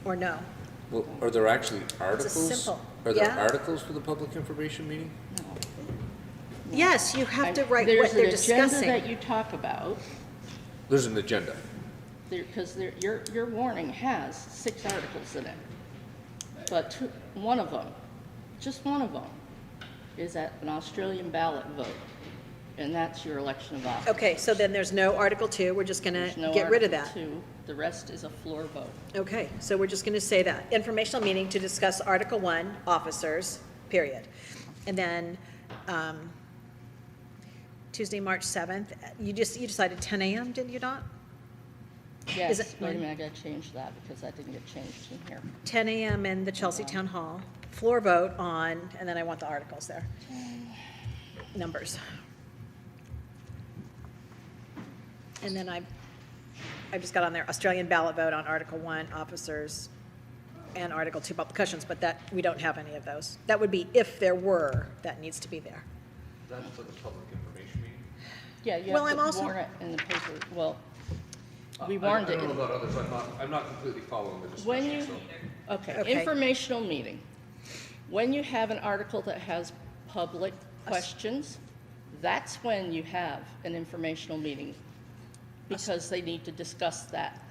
Or no? Well, are there actually articles? simple- Are there yeah. articles for the public information meeting? No. Yes, you have to write what There's they're an agenda discussing. that you talk about, There's an agenda. because your warning has 6 articles in it. But one of them, just one of them, is an Australian ballot vote, and that's your election of office. Okay, so then there's no Article 2, we're just gonna There's no get rid of Article that. 2. The rest is a floor vote. Okay, so we're just gonna say that. Informational meeting to discuss Article 1, officers, period. And then, Tuesday, March 7th, you decided 10 AM, did you not? Yes, it- wait a minute, I gotta change that, because that didn't get changed in here. 10 AM in the Chelsea Town Hall, floor vote on, and then I want the articles there. Numbers. And then I just got on there, Australian ballot vote on Article 1, officers, and Article 2, public questions, but that, we don't have any of those. That would be if there were, that needs to be there. That's for the public information meeting? Yeah, you Well, have I'm to also- warn it in the paper, well, We warned I it. don't know about others, I'm not completely following the When discussion, you, so. okay, Okay. informational meeting. When you have an article that has public questions, that's when you have an informational meeting, because they need to discuss that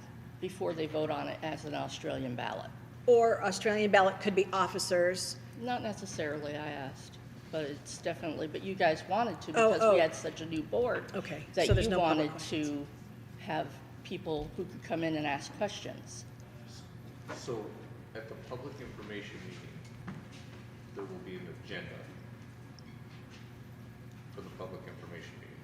before they vote on it as an Australian ballot. Or Australian ballot could be officers. Not necessarily, I asked, but it's definitely, but you guys wanted to Oh, because we oh. had such a new board. Okay, so That there's you no public wanted to have people who could come in and ask questions. So, at the public information meeting, there will be an agenda for the public information meeting,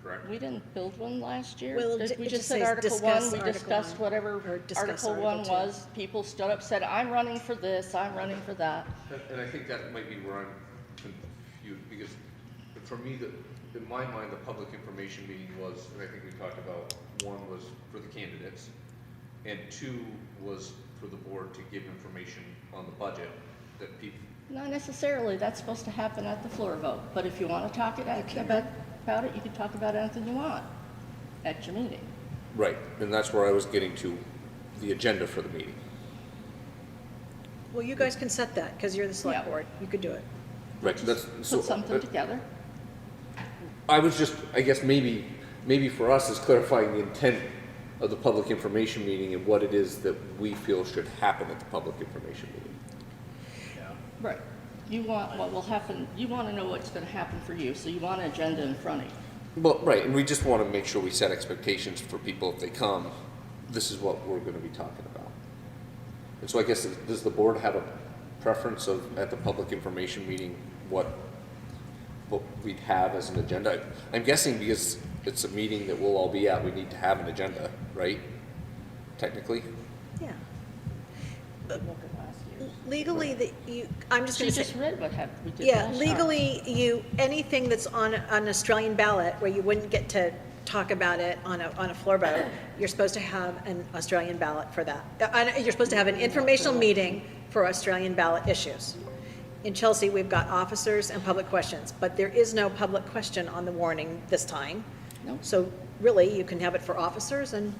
correct? We didn't build one last year. Well, We it just just said says Article discuss One, we Article discussed one, whatever or discuss Article Article One two. was. People stood up, said, I'm running for this, I'm running for that. And I think that might be where I'm confused, because for me, in my mind, the public information meeting was, and I think we talked about, one was for the candidates, and two was for the board to give information on the budget that people, Not necessarily, that's supposed to happen at the floor vote, but if you want to talk about it, you can talk about anything you want at your meeting. right, and that's where I was getting to, the agenda for the meeting. Well, you guys can set that, because you're the select Yeah. board. You could do it. Right, that's, so. Put something together. I was just, I guess maybe for us is clarifying the intent of the public information meeting and what it is that we feel should happen at the public information meeting. Right. You want what will happen, you want to know what's going to happen for you, so you want an agenda in front of you. Well, right, and we just want to make sure we set expectations for people if they come, this is what we're going to be talking about. And so I guess, does the board have a preference of, at the public information meeting, what we'd have as an agenda? I'm guessing because it's a meeting that we'll all be at, we need to have an agenda, right? Technically? Yeah. Look at last year's. Legally, I'm just She going to just say, read what we did yeah, last year. legally, anything that's on an Australian ballot where you wouldn't get to talk about it on a floor vote, you're supposed to have an Australian ballot for that. You're supposed to have an informational meeting for Australian ballot issues. In Chelsea, we've got officers and public questions, but there is no public question on the warning this time. Nope. So really, you can have it for officers and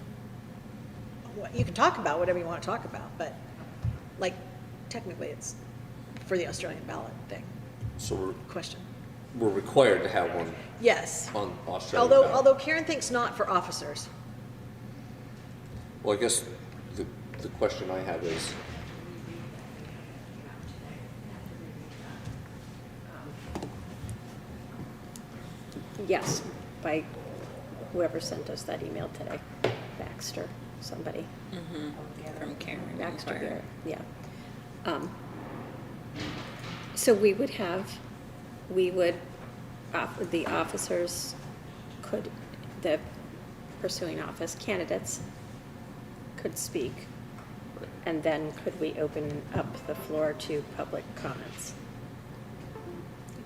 you can talk about whatever you want to talk about, but like technically it's for the Australian ballot thing, So question. we're required to have one Yes. on Australian ballot. Although Karen thinks not for officers. Well, I guess the question I have is, Yes, by whoever sent us that email today, Baxter, somebody. From Karen. Baxter, Inquirer. Garrett, yeah. So we would, the officers could, the pursuing office candidates could speak, and then could we open up the floor to public comments?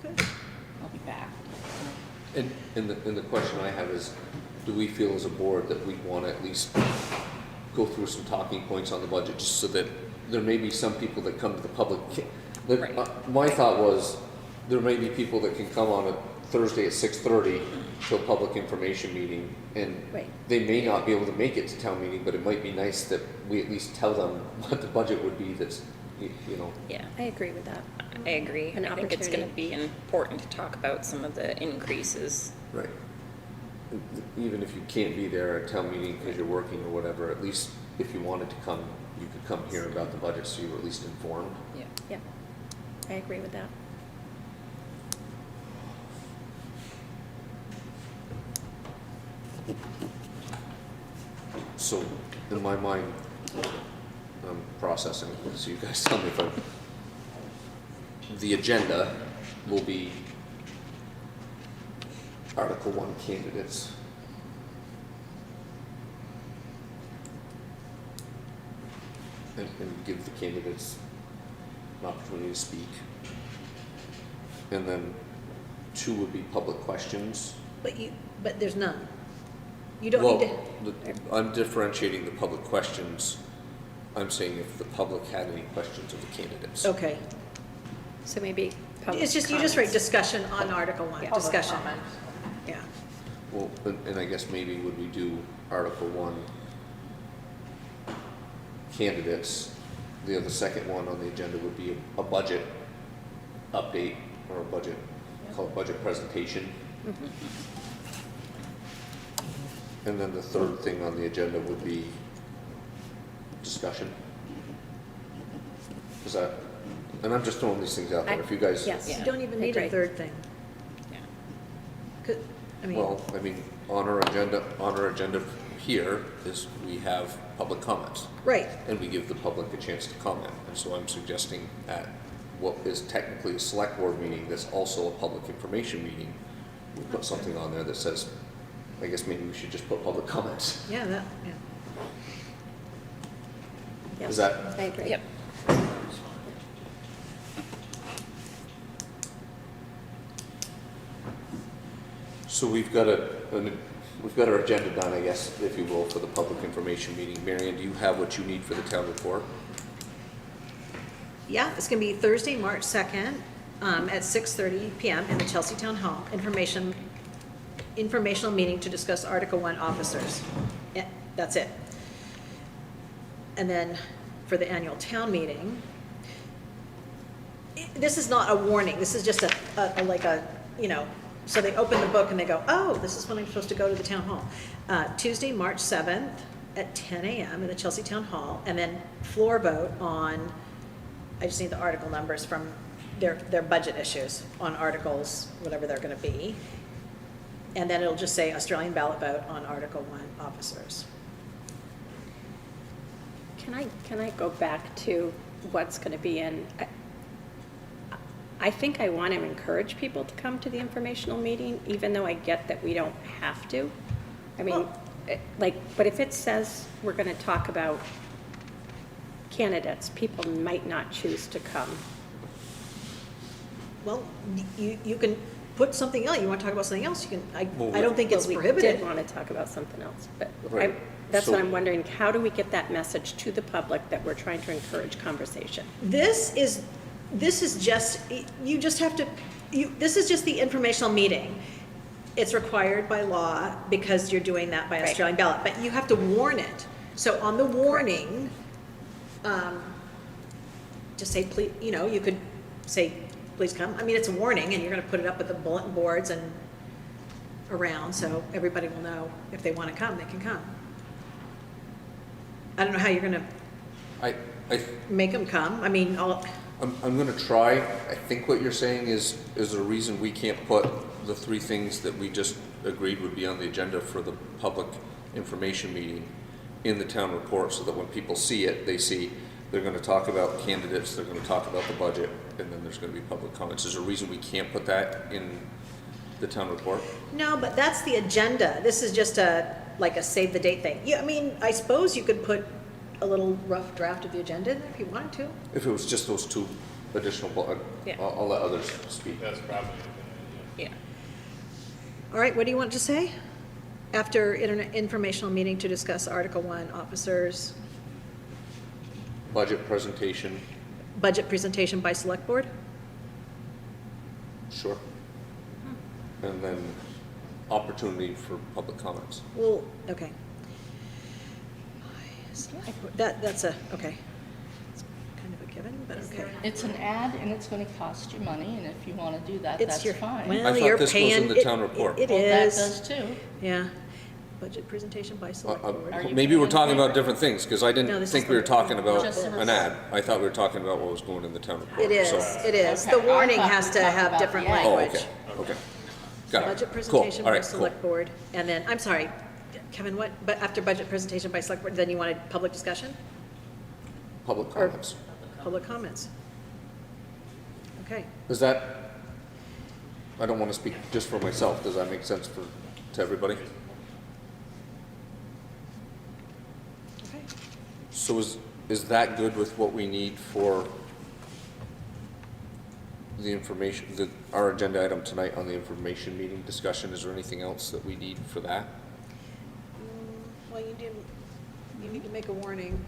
I'll be back. and the question I have is, do we feel as a board that we want to at least go through some talking points on the budget, just so that there may be some people that come to the public. My thought was, there may be people that can come on a Thursday at 6:30 to a public information meeting, and Right. they may not be able to make it to town meeting, but it might be nice that we at least tell them what the budget would be that's, you know. Yeah, I agree with that. I agree. An I think it's going to opportunity. be important to talk about some of the increases. Right. Even if you can't be there at town meeting because you're working or whatever, at least if you wanted to come, you could come hear about the budget so you were at least informed. Yeah. Yeah, I agree with that. So, in my mind, I'm processing, so you guys tell me if I'm, the agenda will be Article 1 candidates. And give the candidates an opportunity to speak. And then 2 would be public questions. But there's none. You don't need to. Well, I'm differentiating the public questions. I'm saying if the public had any questions of the candidates. Okay. So maybe public It's just, you just write comments. discussion on Article 1, discussion. Yeah. Well, and I guess maybe would we do Article 1 candidates. The second one on the agenda would be a budget update or a budget, call it budget presentation. And then the third thing on the agenda would be discussion. Is that, and I'm just throwing these things out there, if you guys. Yes. You don't even need a Agree. third thing. Yeah. I mean, Well, I mean, on our agenda here is we have public comments. right, And we give the public a chance to comment. And so I'm suggesting at what is technically a select board meeting, that's also a public information meeting, we put something on there that says, I guess maybe we should just put public comments. yeah, that, yeah. Yes, Is that- I agree. Yep. So we've got our agenda done, I guess, if you will, for the public information meeting. Marion, do you have what you need for the town report? Yeah, it's gonna be Thursday, March 2nd, at 6:30 PM in the Chelsea Town Hall. Informational meeting to discuss Article 1 officers. Yeah, that's it. And then for the annual town meeting, this is not a warning, this is just so they open the book and they go, oh, this is when I'm supposed to go to the town hall. Tuesday, March 7th at 10 AM in the Chelsea Town Hall, and then floor vote on, I just need the article numbers from their budget issues on articles, whatever they're gonna be. And then it'll just say Australian ballot vote on Article 1 officers. Can I go back to what's going to be in? I think I want to encourage people to come to the informational meeting, even though I get that we don't have to. I mean, Well- but if it says we're going to talk about candidates, people might not choose to come. Well, you can put something else, you wanna talk about something else, you can, I Well, don't think it's But we prohibited. did want to talk about something else, but Right. that's So- what I'm wondering, how do we get that message to the public that we're trying to encourage conversation? This is just, you just have to, this is just the informational meeting. It's required by law because you're doing that by Right. Australian ballot, but you have to warn it. So on the warning, just say, please, you could say, please come. I mean, it's a warning and you're gonna put it up with the bulletin boards and around, so everybody will know if they wanna come, they can come. I don't know how you're gonna I make them come. I mean, I'm gonna try. I think what you're saying is there a reason we can't put the three things that we just agreed would be on the agenda for the public information meeting in the town report, so that when people see it, they see they're gonna talk about candidates, they're gonna talk about the budget, and then there's gonna be public comments. Is there a reason we can't put that in the town report? no, but that's the agenda. This is just like a save the date thing. Yeah, I mean, I suppose you could put a little rough draft of the agenda in there if you wanted to. If it was just those two additional, Yeah. I'll let others speak. That's probably a good idea. Yeah. All right, what do you want to say? After informational meeting to discuss Article 1 officers, Budget presentation, budget presentation by select board? sure. And then opportunity for public comments. Well, okay. That's okay. It's kind of a given, but okay. It's an ad and it's gonna cost you money, and if you wanna do that, It's that's your, fine. I well, thought you're this goes in paying. the town report. It Well, that is, does too. yeah. Budget presentation by select board. Are you Maybe we're paying talking for about it? different things, because I No, didn't this think is we were the- talking about Just an ad. I thought we were talking about what was going in the town report. It is, So- it is. Okay, The warning I thought has we to talked have about different the ad. Oh, language. okay. Got it. Budget Cool. presentation All by right, cool. select board, and then, I'm sorry, Kevin, what, but after budget presentation by select board, then you wanted public discussion? Public Or- comments. Public comments? Okay, Is that, I don't want to speak just for myself. Does that make sense to everybody? okay. So is that good with what we need for the information, our agenda item tonight on the information meeting discussion? Is there anything else that we need for that? Well, you need to make a warning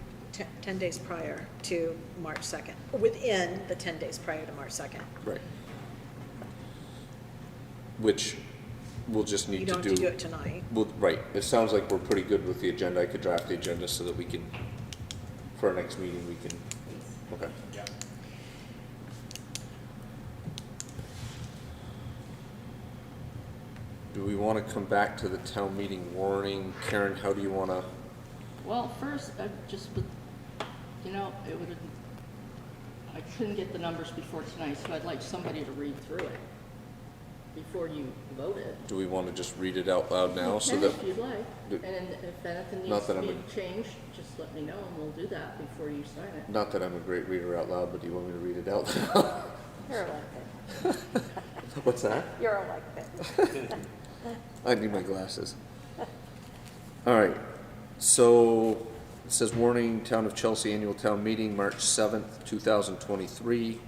10 days prior to March 2nd, within the 10 days prior to March 2nd. Right. Which we'll just You need to don't do. have to do it tonight. Well, right, it sounds like we're pretty good with the agenda. I could draft the agenda so that we can, for our next meeting, we can, okay. Yeah. Do we want to come back to the town meeting warning? Karen, how do you want to? Well, first, I just would, you know, it would, I couldn't get the numbers before tonight, so I'd like somebody to read through it before you vote it. Do we want to just read it out loud now You so can that? if you'd like, do- and then if anything Not needs that to I'm be changed, just let me know and we'll do that before you sign it. Not that I'm a great reader out loud, but do you want me to read it out loud? You're like it. What's that? You're like it. I need my glasses. All right, so it says warning, Town of Chelsea Annual Town Meeting, March 7th, 2023.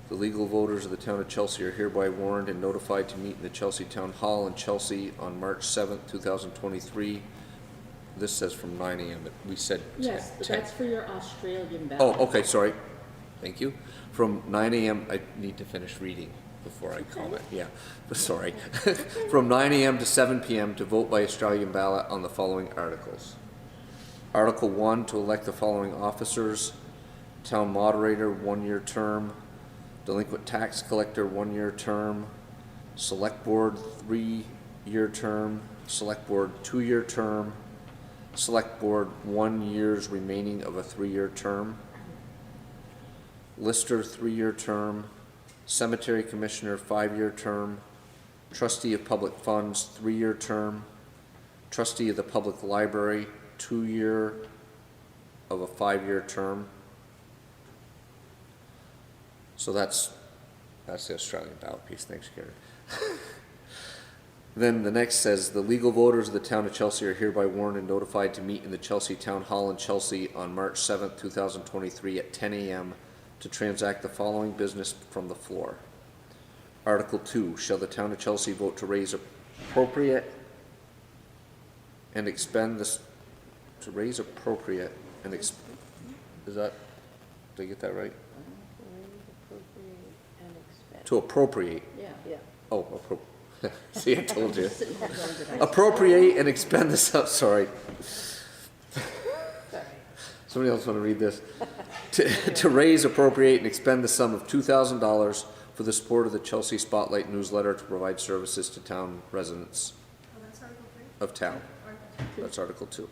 The legal voters of the Town of Chelsea are hereby warned and notified to meet in the Chelsea Town Hall in Chelsea on March 7th, 2023. This says from 9 a.m., but we said 10. Yes, but 10. that's for your Australian ballot. Oh, okay, sorry. Thank you. From 9 a.m., I need to finish reading before I comment. Yeah, sorry. From 9 a.m. to 7 p.m. to vote by Australian ballot on the following articles. Article 1, to elect the following officers. Town moderator, 1-year term. Delinquent tax collector, 1-year term. Select board, 3-year term. Select board, 2-year term. Select board, 1 year's remaining of a 3-year term. Lister, 3-year term. Cemetery commissioner, 5-year term. Trustee of public funds, 3-year term. Trustee of the public library, 2-year of a 5-year term. So that's the Australian ballot piece. Thanks, Karen. Then the next says, the legal voters of the Town of Chelsea are hereby warned and notified to meet in the Chelsea Town Hall in Chelsea on March 7th, 2023 at 10 a.m. to transact the following business from the floor. Article 2, shall the Town of Chelsea vote to raise appropriate and expend this, to raise appropriate and is that, did I get that right? To appropriate. Yeah. Oh, see, I told you. Sitting here going, did I- Appropriate and expend this up, sorry. Somebody else want to read this? To raise, appropriate, and expend the sum of $2,000 for the support of the Chelsea Spotlight newsletter to provide services to town residents of town. That's Article 2.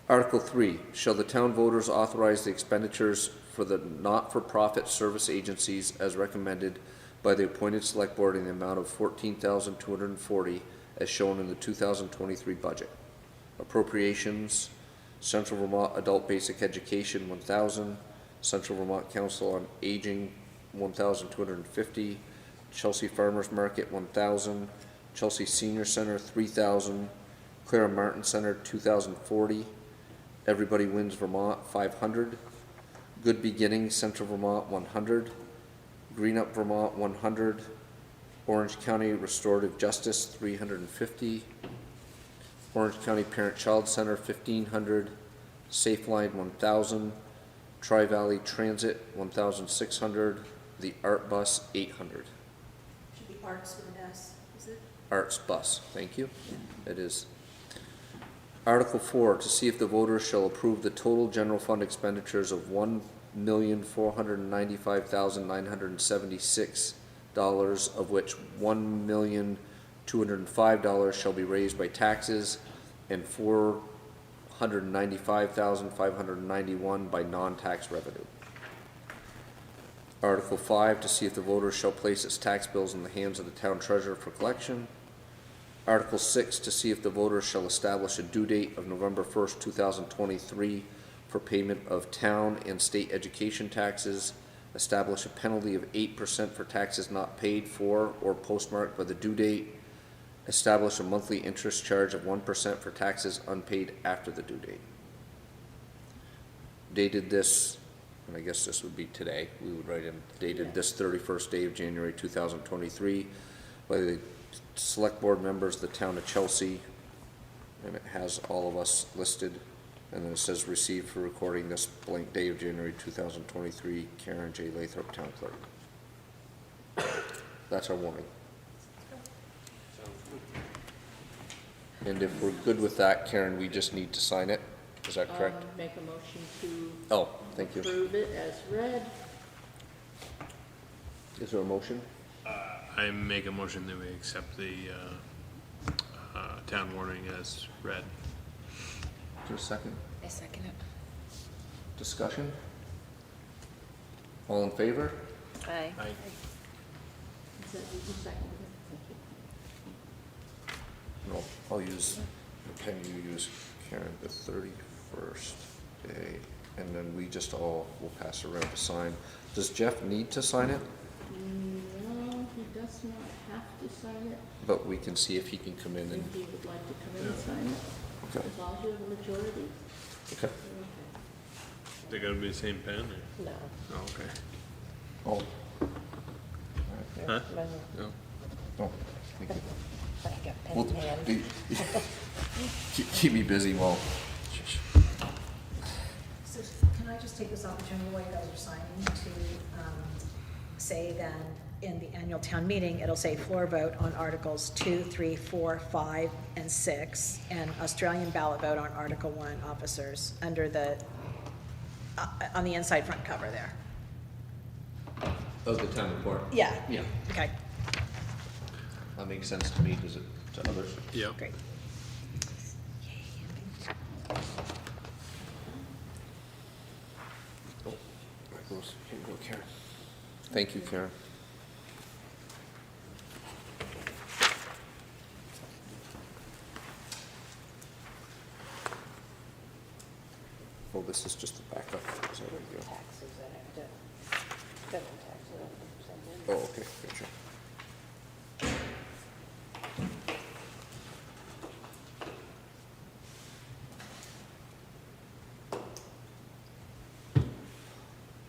Article 3, shall the town voters authorize the expenditures for the not-for-profit service agencies as recommended by the appointed select board in the amount of $14,240 as shown in the 2023 budget. Appropriations, Central Vermont Adult Basic Education, $1,000, Central Vermont Council on Aging, $1,250, Chelsea Farmers Market, $1,000, Chelsea Senior Center, $3,000, Clara Martin Center, $2,040, Everybody Wins Vermont, $500, Good Beginnings Central Vermont, $100, Green Up Vermont, $100, Orange County Restorative Justice, $350, Orange County Parent-Child Center, $1,500, Safeline, $1,000, Tri-Valley Transit, $1,600, the Art Bus, $800. Should be arts with an S, is it? Arts Bus, thank you. It is. Article 4, to see if the voters shall approve the total general fund expenditures of $1,495,976, of which $1,205,000 shall be raised by taxes and $495,591 by non-tax revenue. Article 5, to see if the voters shall place its tax bills in the hands of the town treasurer for collection. Article 6, to see if the voters shall establish a due date of November 1st, 2023 for payment of town and state education taxes, establish a penalty of 8% for taxes not paid for or postmarked by the due date, establish a monthly interest charge of 1% for taxes unpaid after the due date. Dated this, and I guess this would be today, we would write in, dated this 31st day of January 2023 by the select board members of the Town of Chelsea, and it has all of us listed, and then it says received for recording this blank day of January 2023, Karen J. Lathrop, Town Clerk. That's our warning. And if we're good with that, Karen, we just need to sign it. Is that correct? Make a motion to Oh, thank you. approve it as read. Is there a motion? I make a motion that we accept the town warning as read. Is there a second? I second it. Discussion? All in favor? Aye. Aye. Is that you seconded it? Thank you. No, I'll use the pen you use, Karen, the 31st day, and then we just all will pass around to sign. Does Jeff need to sign it? No, he does not have to sign it. But we can see if he can come in and, If he would like to come in and sign it, okay, as long as you have a majority. okay. They gotta be the same pen or? No. Oh, okay. Oh. Huh? No. Oh, thank you. I got pen Well, in hand. keep me busy while, So can I just take this opportunity while you guys are signing to say then in the annual town meeting, it'll say floor vote on Articles 2, 3, 4, 5, and 6, and Australian ballot vote on Article 1, officers, under the, on the inside front cover there. of the town report? Yeah. Yeah, Okay, that makes sense to me, does it to others? Yep. great. Oh, there goes, here you go, Karen. Thank you, Karen. Oh, this is just the backup, so there you go. Taxes that have to, federal taxes that have to send in. Oh, okay, gotcha.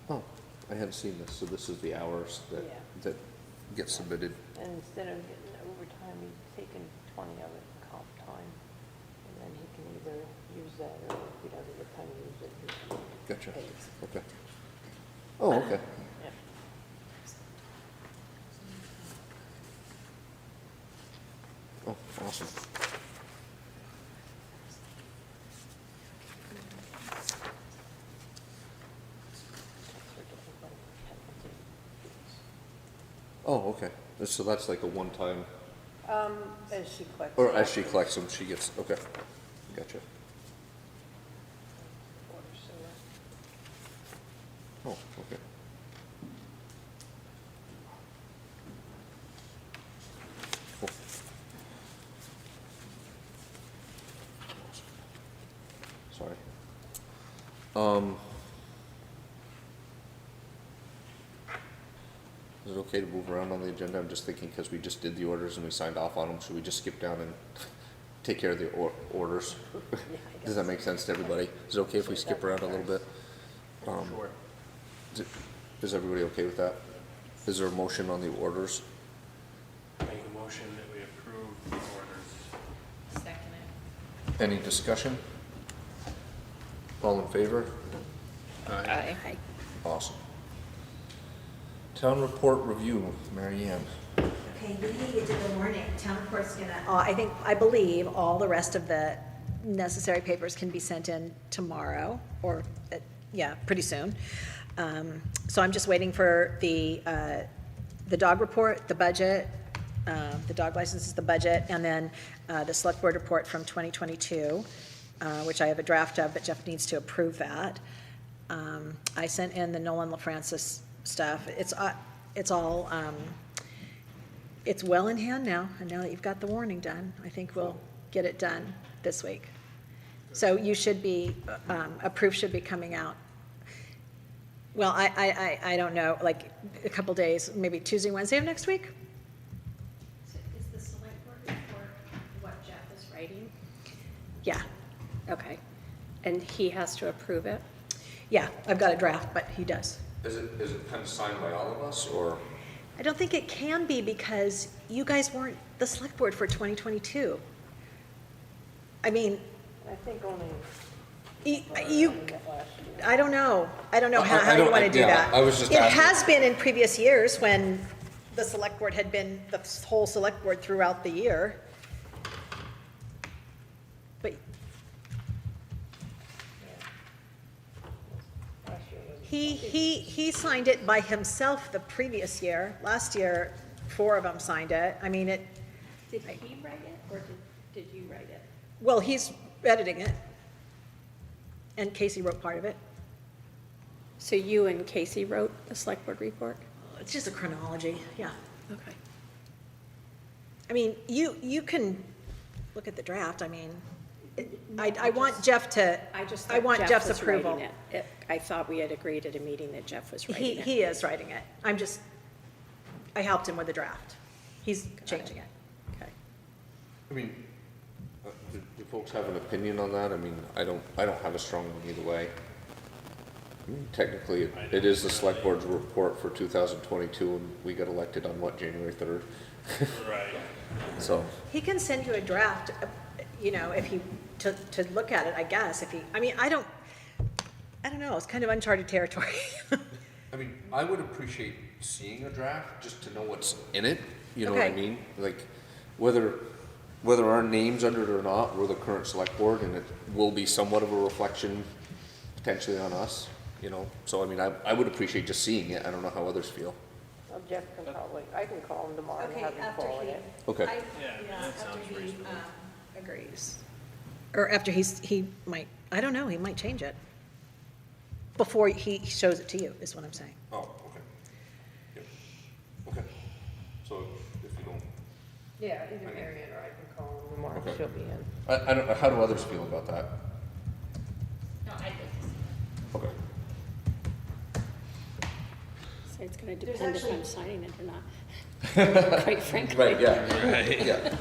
Oh, I hadn't seen this, so this is the hours that, Yeah. that get submitted. And instead of getting overtime, he's taking 20 of it comp time. And then he can either use that, or if he doesn't get time to use it, he Gotcha, pays. okay. Oh, okay. Yeah. Oh, awesome. Oh, okay. So that's like a one-time, As she collects. or as she collects them, she gets, okay. Gotcha. Water, sewer. Oh, okay. Cool. Sorry. Is it okay to move around on the agenda? I'm just thinking, because we just did the orders and we signed off on them, should we just skip down and take care of the orders? Does that make sense to everybody? Is it okay if we skip around a little bit? Sure. Is everybody okay with that? Is there a motion on the orders? Make a motion that we approve the orders. Second it. Any discussion? All in favor? Aye. Aye. Awesome. Town report review, Mary Ann. Okay, we did the warning, town report's gonna, I believe all the rest of the necessary papers can be sent in tomorrow, or, yeah, pretty soon. So I'm just waiting for the dog report, the budget, the dog licenses, the budget, and then the select board report from 2022, which I have a draft of, but Jeff needs to approve that. I sent in the Nolan LaFrancis stuff. It's all, it's well in hand now, and now that you've got the warning done, I think we'll get it done this week. So you should be, a proof should be coming out. Well, I don't know, like a couple days, maybe Tuesday, Wednesday of next week? So is the select board report what Jeff is writing? Yeah, Okay. And he has to approve it? yeah, I've got a draft, but he does. Is it kind of signed by all of us, or? I don't think it can be because you guys weren't the select board for 2022. I mean, I think only. you, I don't know how you don't- want to do yeah, that. I was just It asking. has been in previous years when the select board had been the whole select board throughout the year. But He signed it by himself the previous year. Last year, 4 of them signed it. I mean, Did he write it, or did you write it? well, he's editing it. And Casey wrote part of it. So you and Casey wrote the select board report? It's just a chronology, yeah. Okay. I mean, you can look at the draft, I mean, I want Jeff to, I want Jeff Jeff's was approval. writing it. I thought we had agreed at a meeting that Jeff was He, writing it. he is writing it. I helped him with the draft. He's changing it. Okay. I mean, do folks have an opinion on that? I mean, I don't have a strong one either way. I mean, technically, it is the select board's report for 2022, and we got elected on what, January 3rd? Right. So, He can send you a draft, if he, to look at it, I guess, if he, I mean, I don't know, it's kind of uncharted territory. I mean, I would appreciate seeing a draft, just to know what's in it, you know what I Okay. mean? Like, whether our name's under it or not, we're the current select board, and it will be somewhat of a reflection potentially on us, So, I mean, I would appreciate just seeing it. I don't know how others feel. Well, Jeff can I can call him tomorrow and have him forward it. Okay. After he agrees. Or after he might, I don't know, he might change it. Before he shows it to you, is what I'm saying. Oh, okay. Yep. Okay. So if you don't, Yeah, either Marion or I can call him tomorrow, Okay. she'll be in. I don't, how do others feel about that? No, I'd like to see Okay. So it's gonna depend if I'm signing it or not, quite frankly. Right, yeah. Yeah.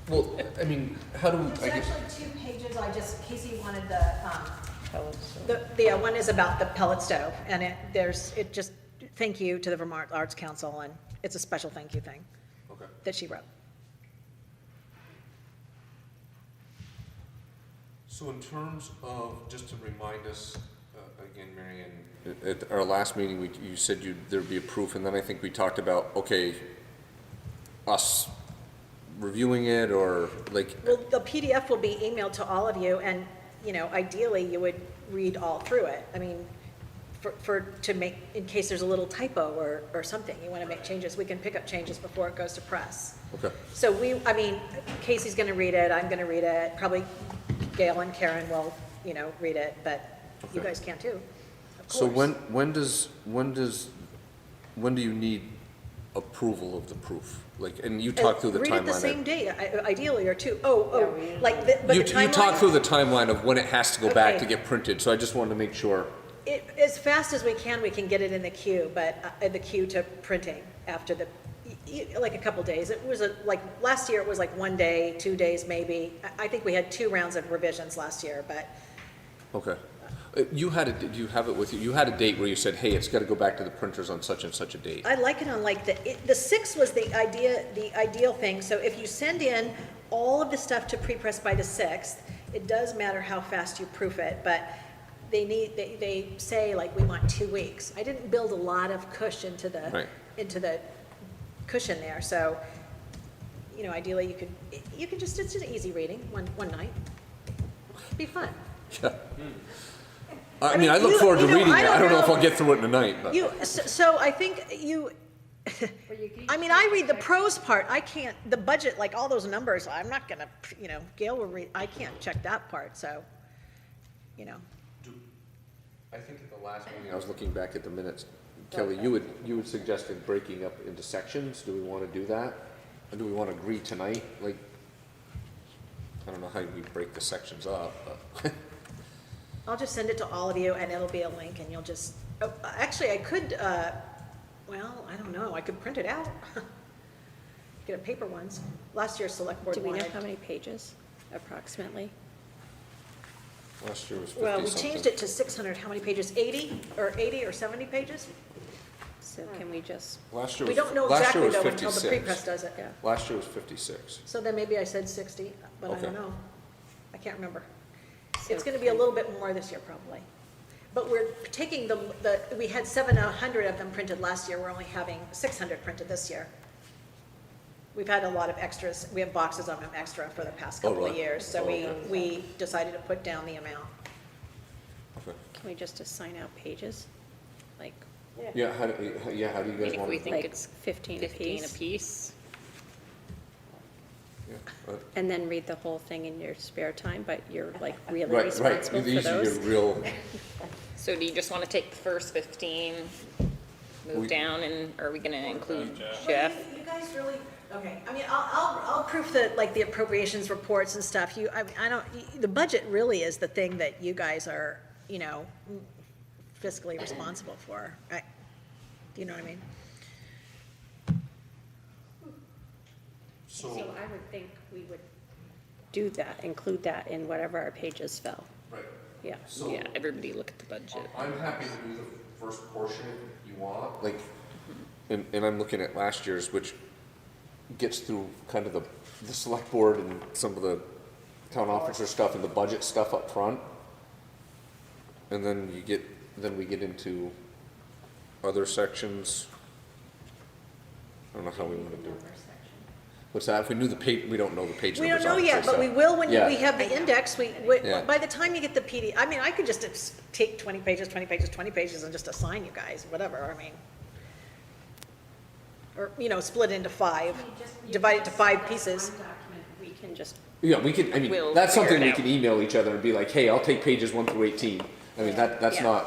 Well, I mean, how do, It's I guess, actually 2 pages, Casey wanted Pellets. the one is about the pellet stove, and it just, thank you to the Vermont Arts Council, and it's a special thank you thing okay. that she wrote. So in terms of, just to remind us, again, Marion, at our last meeting, you said there'd be a proof, and then I think we talked about, okay, us reviewing it, or like, Well, the PDF will be emailed to all of you, and, ideally, you would read all through it. I mean, to make, in case there's a little typo or something, you want to make changes, we can pick up changes before it goes to press. okay. So Casey's gonna read it, I'm gonna read it, probably Gail and Karen will, read it, but you Okay. guys can too, of So course. when do you need approval of the proof? Like, and you talk through the timeline. Read it the same day, ideally, or 2. Yeah, Like, but You the you talk timeline- through the timeline of when it has to go back Okay. to get printed, so I just wanted to make sure. As fast as we can get it in the queue, but the queue to printing after like a couple days. It was last year it was like 1 day, 2 days maybe. I think we had 2 rounds of revisions last year, but Okay. Do you have it with you? You had a date where you said, hey, it's gotta go back to the printers on such and such a date. I like it on the 6th was the ideal thing. So if you send in all of the stuff to pre-press by the 6th, it does matter how fast you proof it, but they say like, we want 2 weeks. I didn't build a lot of cushion into Right. the cushion there, so, ideally you could just, it's an easy reading, one night. Be fun. Yeah. I mean, I look you- forward to you know, reading it. I don't I don't know if know. I'll get through it in a night, but. So I think I read the prose part, I can't, the budget, like all those numbers, I'm not gonna, Gail will read, I can't check that part, so, I think at the last meeting, I was looking back at the minutes, Kelly, you had suggested breaking up into sections. Do we want to do that? Or do we want to agree tonight? Like, I don't know how we break the sections up, but. I'll just send it to all of you, and it'll be a link, and you'll just, actually, I could, well, I don't know, I could print it out. Get a paper ones. Last year's select board Do we know wanted. how many pages approximately? Last year was 50 Well, we something. changed it to 600, how many pages? 80 or 70 pages? So can we just, Last year We was, don't know last year exactly was though until the 56. pre-press does it. yeah, Last year was 56. So then maybe I said 60, but I Okay. don't know. I can't remember. So It's gonna be a little bit more this year probably. But we're taking we had 700 of them printed last year, we're only having 600 printed this year. We've had a lot of extras, we have boxes of them extra for the past Oh, couple of really? years, so Oh, we decided to put down the amount. Okay. can we just assign out pages? like, Yeah, how do you guys If want we to? think like it's 15 15 apiece? apiece. Yeah, And then read the whole thing in your spare time, but you're like really right, responsible for these are those? your real, So do you just want to take the first 15, We- move down, and are we going to include Jeff. Jeff? You guys really, okay, I mean, I'll proof the, like, the appropriations reports and stuff, I don't, the budget really is the thing that you guys are, you know, fiscally responsible for. Do you know what I mean? So I would think we would do that, include that in whatever our pages fell, right. yeah. So Yeah, everybody look at the budget. I'm happy to do the first portion if you want, like, and I'm looking at last year's, which gets through kind of the select board and some of the town officer stuff and the budget stuff up front. And then we get into other sections. I don't know how we want to do it. What's that? If we knew the page, we don't know the page We numbers. don't know yet, but we obviously, will when Yeah. we have the index, Yeah. by the time you get the PD, I mean, I could just take 20 pages, 20 pages, 20 pages and just assign you guys, whatever, I mean. Or, you know, split into 5, divide it to 5 pieces. We can just, Yeah, we can, I mean, We'll that's figure something it we out. can email each other and be like, hey, I'll take pages 1 through 18. I mean, that's Yeah. not,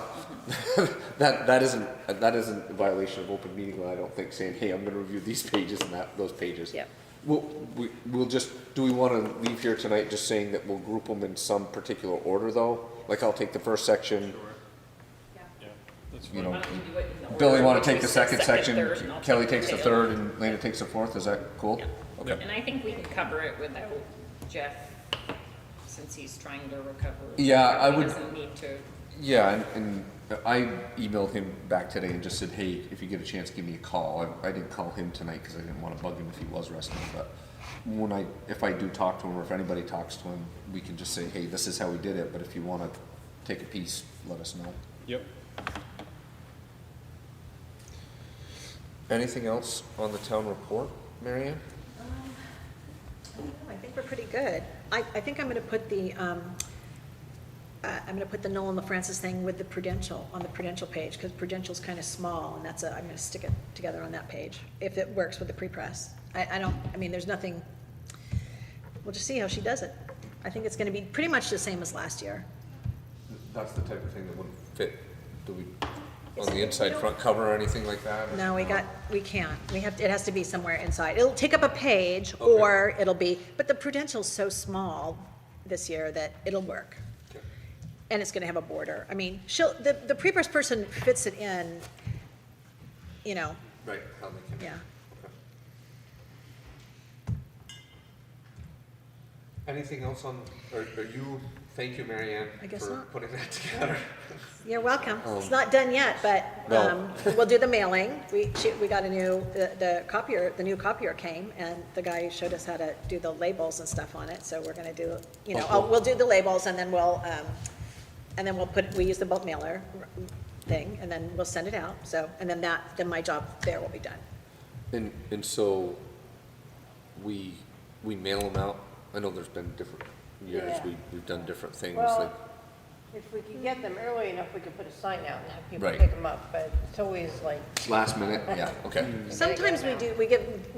that isn't a violation of open meeting law, I don't think, saying, hey, I'm gonna review these pages and those pages. Yep. We'll just, do we wanna leave here tonight just saying that we'll group them in some particular order though? Like, I'll take the first section, Yeah, that's you fine. know, Why don't we do it in the order Billy wanna which take we the said, second section, third, and I'll Kelly take takes the tail. third, and Lana takes the fourth, is that cool? Yeah. Okay. And I think we can cover it without Jeff, since he's trying to recover. Yeah, I He would- doesn't need to. Yeah, and I emailed him back today and just said, hey, if you get a chance, give me a call. I didn't call him tonight because I didn't want to bug him if he was resting, but if I do talk to him, or if anybody talks to him, we can just say, hey, this is how we did it, but if you want to take a piece, let us know. Yep. Anything else on the town report, Mary Ann? I think we're pretty good. I think I'm gonna put the, Noel and LaFrancis thing with the Prudential, on the Prudential page, because Prudential's kind of small, and I'm gonna stick it together on that page, if it works with the pre-press. I mean, there's nothing, we'll just see how she does it. I think it's gonna be pretty much the same as last year. That's the type of thing that wouldn't fit, on the inside front cover or anything like that? No, we can't. It has to be somewhere inside. It'll take up a page, or it'll be, but the Prudential's so small this year that it'll work. Okay. And it's gonna have a border. I mean, the pre-press person fits it in, you know, Right, how they can. yeah. Okay. Anything else thank you, Mary Ann, I guess for not. putting that together. You're welcome. It's not done yet, but, No. we'll do the mailing. We got the new copier came, and the guy showed us how to do the labels and stuff on it, so we're gonna do, cool. we'll do the labels, and then we'll use the bulk mailer thing, and then we'll send it out, so, and then my job there will be done. And so, we mail them out? I know there's been different years, Yeah. we've done different things, Well, like, if we could get them early enough, we could put a sign out and have people Right. pick them up, but it's always like, last minute, yeah, okay. Sometimes we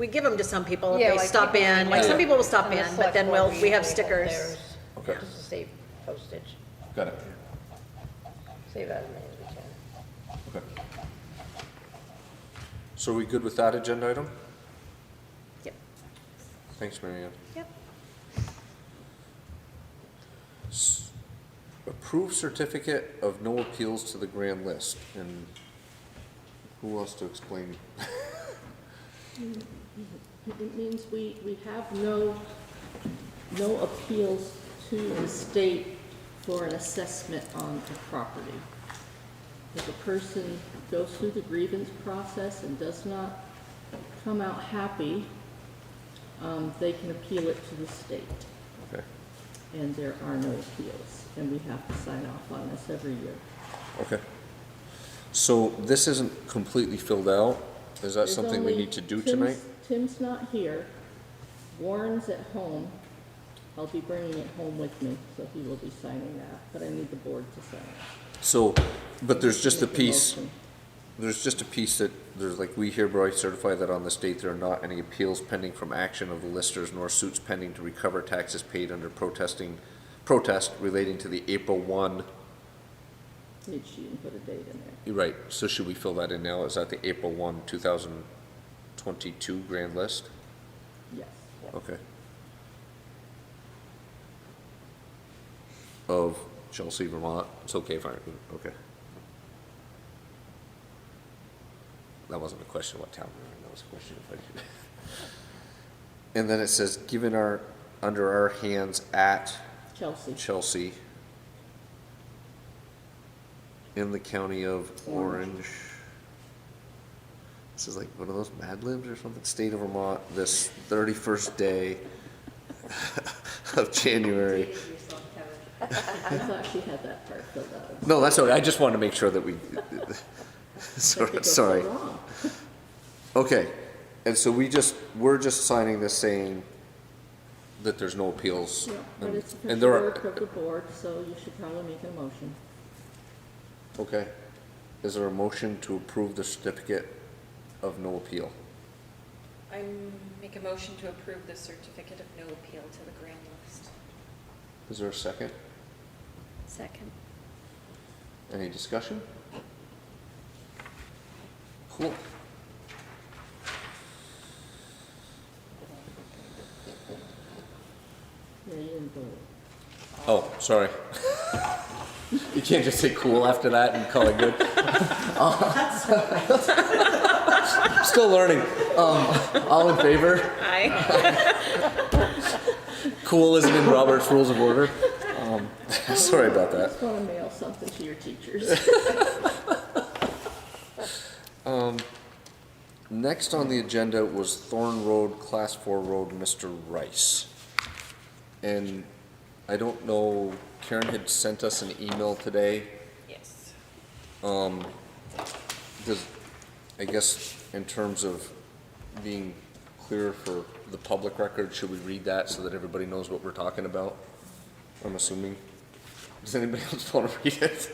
give them to some people if Yeah, they like stop people- in, like some people will stop on the in, but select then board, we have usually hold stickers. theirs, Okay. just to save postage, Got it, save as many as we can. okay. So are we good with that agenda item? Yep. Thanks, Mary Ann. Yep. Approve certificate of no appeals to the grand list, and who wants to explain? It means we have no appeals to the state for an assessment on a property. If a person goes through the grievance process and does not come out happy, they can appeal it to the state, Okay, and there are no appeals, and we have to sign off on this every year. okay. So this isn't completely filled out, is that There's something we only- need to do Tim's- tonight? Tim's not here. Warren's at home. I'll be bringing it home with me, so he will be signing that, but I need the board to sign it. So, but there's just a Make a piece, motion. There's just a piece that, there's like, we hereby certify that on this date there are not any appeals pending from action of the listers nor suits pending to recover taxes paid under protest relating to the April 1. Maybe she didn't put a date in there. You're right, so should we fill that in now? Is that the April 1, 2022 grand list? Yes. Okay. Of Chelsea, Vermont. It's okay if I, okay. That wasn't a question what town we're in, that was a question if I could. And then it says, given under our hands at Chelsea in the county of Orange. This is like one of those Mad Libs or something. State of Vermont, this 31st day of January. I thought she had that part filled out. No, that's all right. I just wanted to make sure that we, sorry. Okay, and so we're just signing this saying that there's no appeals. Yeah, but it's and official there work are, of the board, so you should probably make a motion. okay. Is there a motion to approve the certificate of no appeal? I make a motion to approve the certificate of no appeal to the grand list. Is there a second? Second. Any discussion? Cool. Yeah, you didn't vote. Oh, sorry. You can't just say cool after that and call it good. Still learning. All in favor? Aye. Cool isn't in Robert's Rules of Order. Sorry about I that. just want to mail something to your teachers. Next on the agenda was Thorne Road, Class 4 Road, Mr. Rice. And I don't know, Karen had sent us an email today. Yes. I guess in terms of being clear for the public record, should we read that so that everybody knows what we're talking about? I'm assuming. Does anybody else want to read it?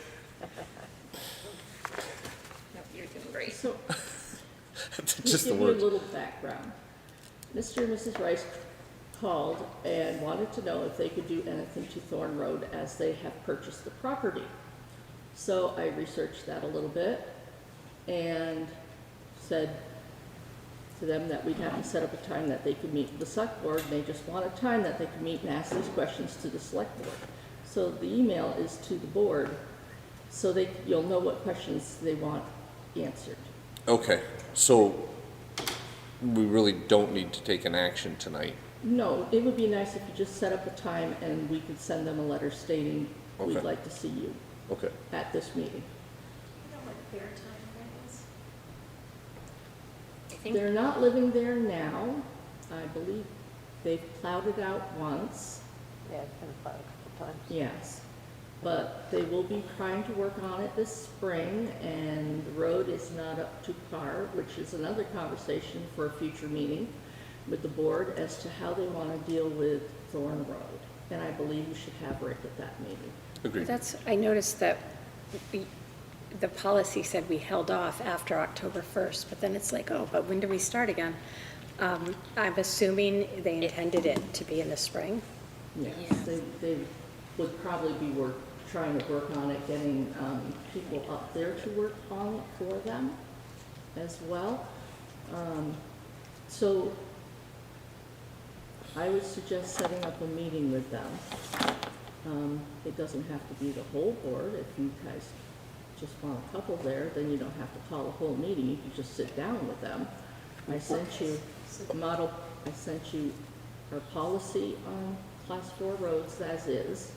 Nope, you're doing great. So, Just the give you a words. little background. Mr. and Mrs. Rice called and wanted to know if they could do anything to Thorne Road as they have purchased the property. So I researched that a little bit and said to them that we'd have to set up a time that they could meet with the select board, and they just want a time that they can meet and ask these questions to the select board. So the email is to the board, so you'll know what questions they want answered. Okay, so we really don't need to take an action tonight. No, it would be nice if you just set up a time and we could send them a letter stating we'd Okay. like to see you Okay. at this meeting. You know what their time frame is? I think They're not living there now. I believe they've plowed it out once, Yeah, it's been plowed a couple times. yes. But they will be trying to work on it this spring, and the road is not up to par, which is another conversation for a future meeting with the board as to how they want to deal with Thorne Road. And I believe you should have Rick at that meeting. Agreed. I noticed that the policy said we held off after October 1st, but then it's like, oh, but when do we start again? I'm assuming they intended it to be in the spring. Yes, they would probably be trying to work on it, getting people up there to work on it for them as well. So I would suggest setting up a meeting with them. It doesn't have to be the whole board. If you guys just want a couple there, then you don't have to call a whole meeting. You can just sit down with them. I sent you our policy on Class 4 roads as is,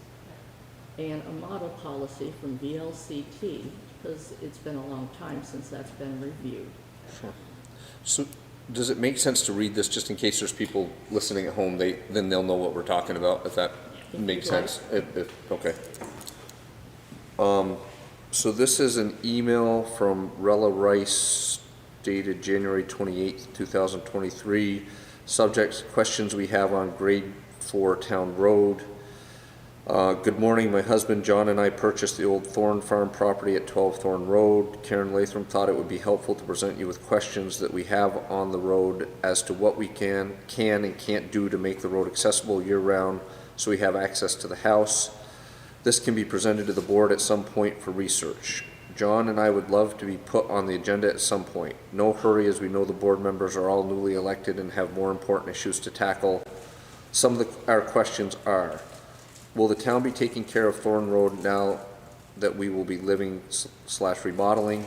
and a model policy from VLCT, because it's been a long time since that's been reviewed. Sure. So does it make sense to read this just in case there's people listening at home? Then they'll know what we're talking about, if that makes you'd like. sense. Okay. So this is an email from Rella Rice dated January 28th, 2023. Subject: questions we have on grade 4 town road. Good morning. My husband John and I purchased the old Thorne Farm property at 12 Thorne Road. Karen Latham thought it would be helpful to present you with questions that we have on the road as to what we can and can't do to make the road accessible year-round so we have access to the house. This can be presented to the board at some point for research. John and I would love to be put on the agenda at some point. No hurry, as we know the board members are all newly elected and have more important issues to tackle. Some of our questions are: will the town be taking care of Thorne Road now that we will be living/remodeling?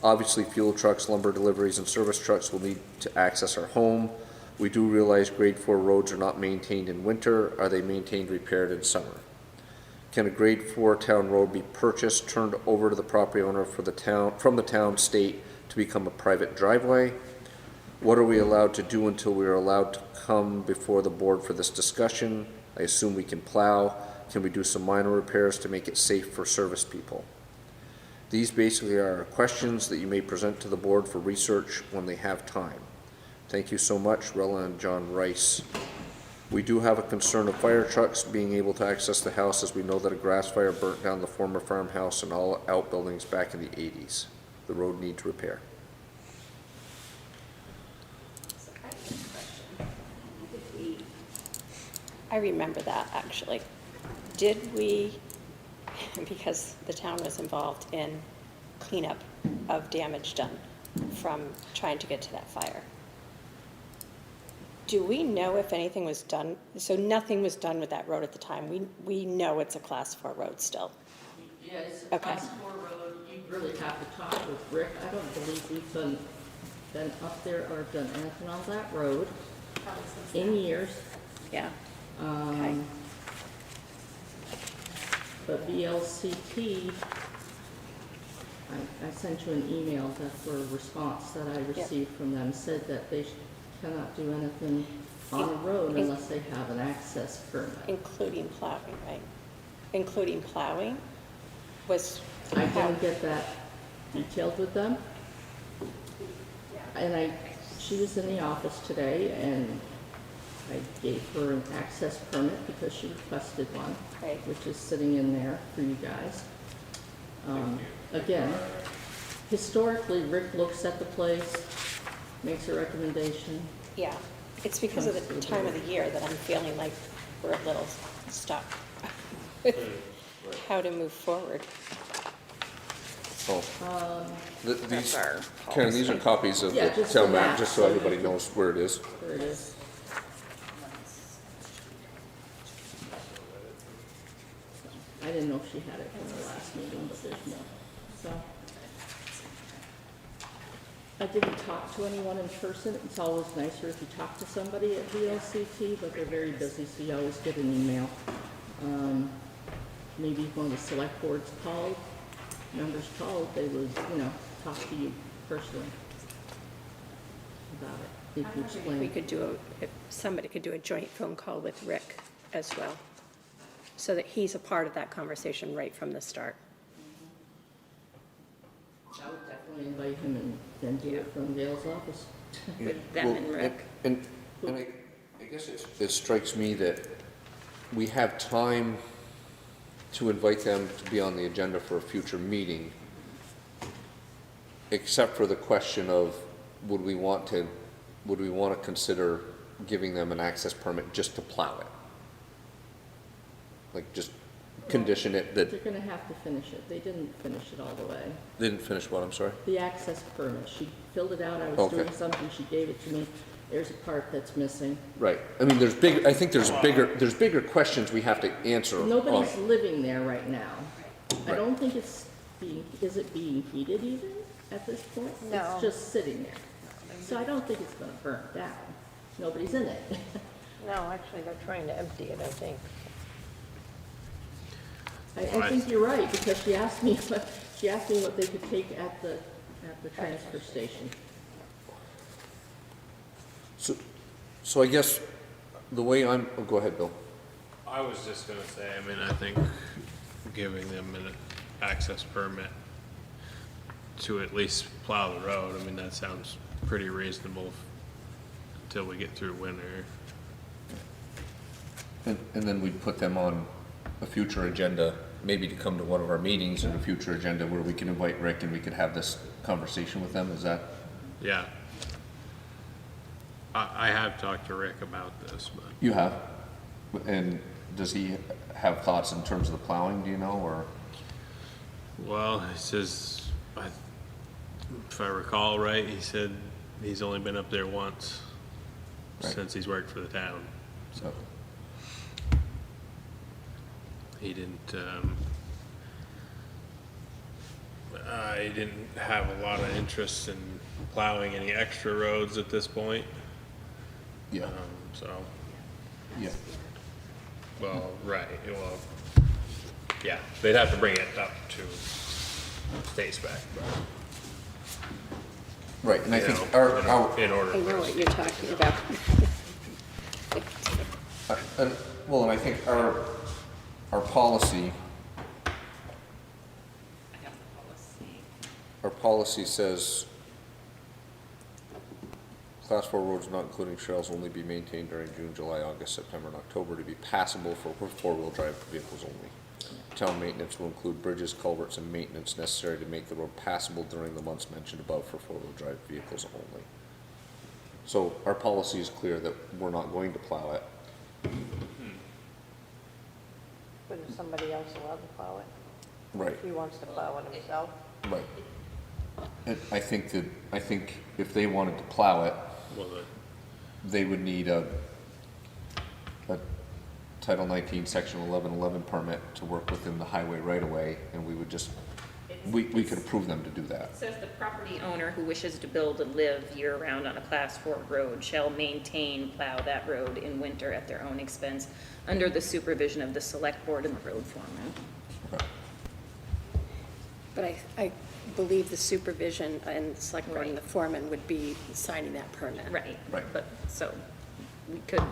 Obviously, fuel trucks, lumber deliveries, and service trucks will need to access our home. We do realize grade 4 roads are not maintained in winter. Are they maintained, repaired in summer? Can a grade 4 town road be purchased, turned over to the property owner from the town state to become a private driveway? What are we allowed to do until we are allowed to come before the board for this discussion? I assume we can plow. Can we do some minor repairs to make it safe for service people? These basically are questions that you may present to the board for research when they have time. Thank you so much, Rella and John Rice. We do have a concern of fire trucks being able to access the house, as we know that a grass fire burnt down the former farmhouse and all outbuildings back in the 80s. The road needs repair. I remember that, actually. Did we, because the town was involved in cleanup of damage done from trying to get to that fire, do we know if anything was done? So nothing was done with that road at the time. We know it's a class 4 road still. Yeah, it's a Okay. class 4 road. You really have to talk with Rick. I don't believe we've been up there or done anything on that road in years. Yeah. Okay. But VLCT, I sent you an email that for a response that I received from them, said that they cannot do anything on the road unless they have an access permit. Including plowing, right? Including plowing was. I didn't get that detailed with them. And she was in the office today, and I gave her an access permit because she requested one, Right. which is sitting in there for you guys. Again, historically, Rick looks at the place, makes a recommendation. Yeah, it's because of the time of the year that I'm feeling like we're a little stuck with how to move forward. Oh. These, That's our Karen, these are copies of Yeah, the just the town map, map, just so so everybody you- knows where it is. There it is. I didn't know if she had it from the last meeting, but there's more, so. I didn't talk to anyone in person. It's always nicer if you talk to somebody at VLCT, but they're very busy, so you always get an email. Maybe if one of the select boards called, members called, they would, talk to you personally about it, if you explain. We could if somebody could do a joint phone call with Rick as well, so that he's a part of that conversation right from the start. I would definitely invite him and then do it from Gail's office. With them and Rick. And I guess it strikes me that we have time to invite them to be on the agenda for a future meeting, except for the question of, would we want to consider giving them an access permit just to plow it? Like, just condition it that, They're gonna have to finish it. They didn't finish it all the way. they didn't finish what, I'm sorry? The access permit, she filled it out, I was Okay. doing something, she gave it to me. There's a part that's missing. Right. I mean, I think there's bigger questions we have to answer. Nobody's on- living there right now. I Right. don't think is it being heated even at this point? No. It's just sitting there. So I don't think it's gonna burn down. Nobody's in it. No, actually, they're trying to empty it, I think. I think you're right, because she asked me what they could take at the transfer station. So I guess the way oh, go ahead, Bill. I was just gonna say, I mean, I think giving them an access permit to at least plow the road, I mean, that sounds pretty reasonable until we get through winter. And then we'd put them on a future agenda, maybe to come to one of our meetings in a future agenda where we can invite Rick and we could have this conversation with them, is that? Yeah. I have talked to Rick about this, but You have? And does he have thoughts in terms of the plowing, do you know, or? well, he says, if I recall right, he said he's only been up there once Right. since he's worked for the town. So, He didn't, I didn't have a lot of interest in plowing any extra roads at this point. yeah, So, yeah, well, right, well, yeah, they'd have to bring it up to state spec, but, right, and I you think know, our, in order I for know us what to you're talking about. and I think our policy, I have the policy. our policy says Class 4 roads not including trails only be maintained during June, July, August, September, and October to be passable for four-wheel drive vehicles only. Town maintenance will include bridges, culverts, and maintenance necessary to make the road passable during the months mentioned above for four-wheel drive vehicles only. So our policy is clear that we're not going to plow it. But is somebody else allowed to plow it? Right, If he wants to plow it himself? right. And I think if they wanted to plow it, well, they would need a Title 19, Section 1111 permit to work within the highway right-of-way, and we would just, we could approve them to do that. It says the property owner who wishes to build and live year-round on a Class 4 road shall maintain, plow that road in winter at their own expense under the supervision of the select board and the road foreman. Okay. But I believe the supervision and the select board and the Right. foreman would be signing that permit. Right. Right. But, so, we could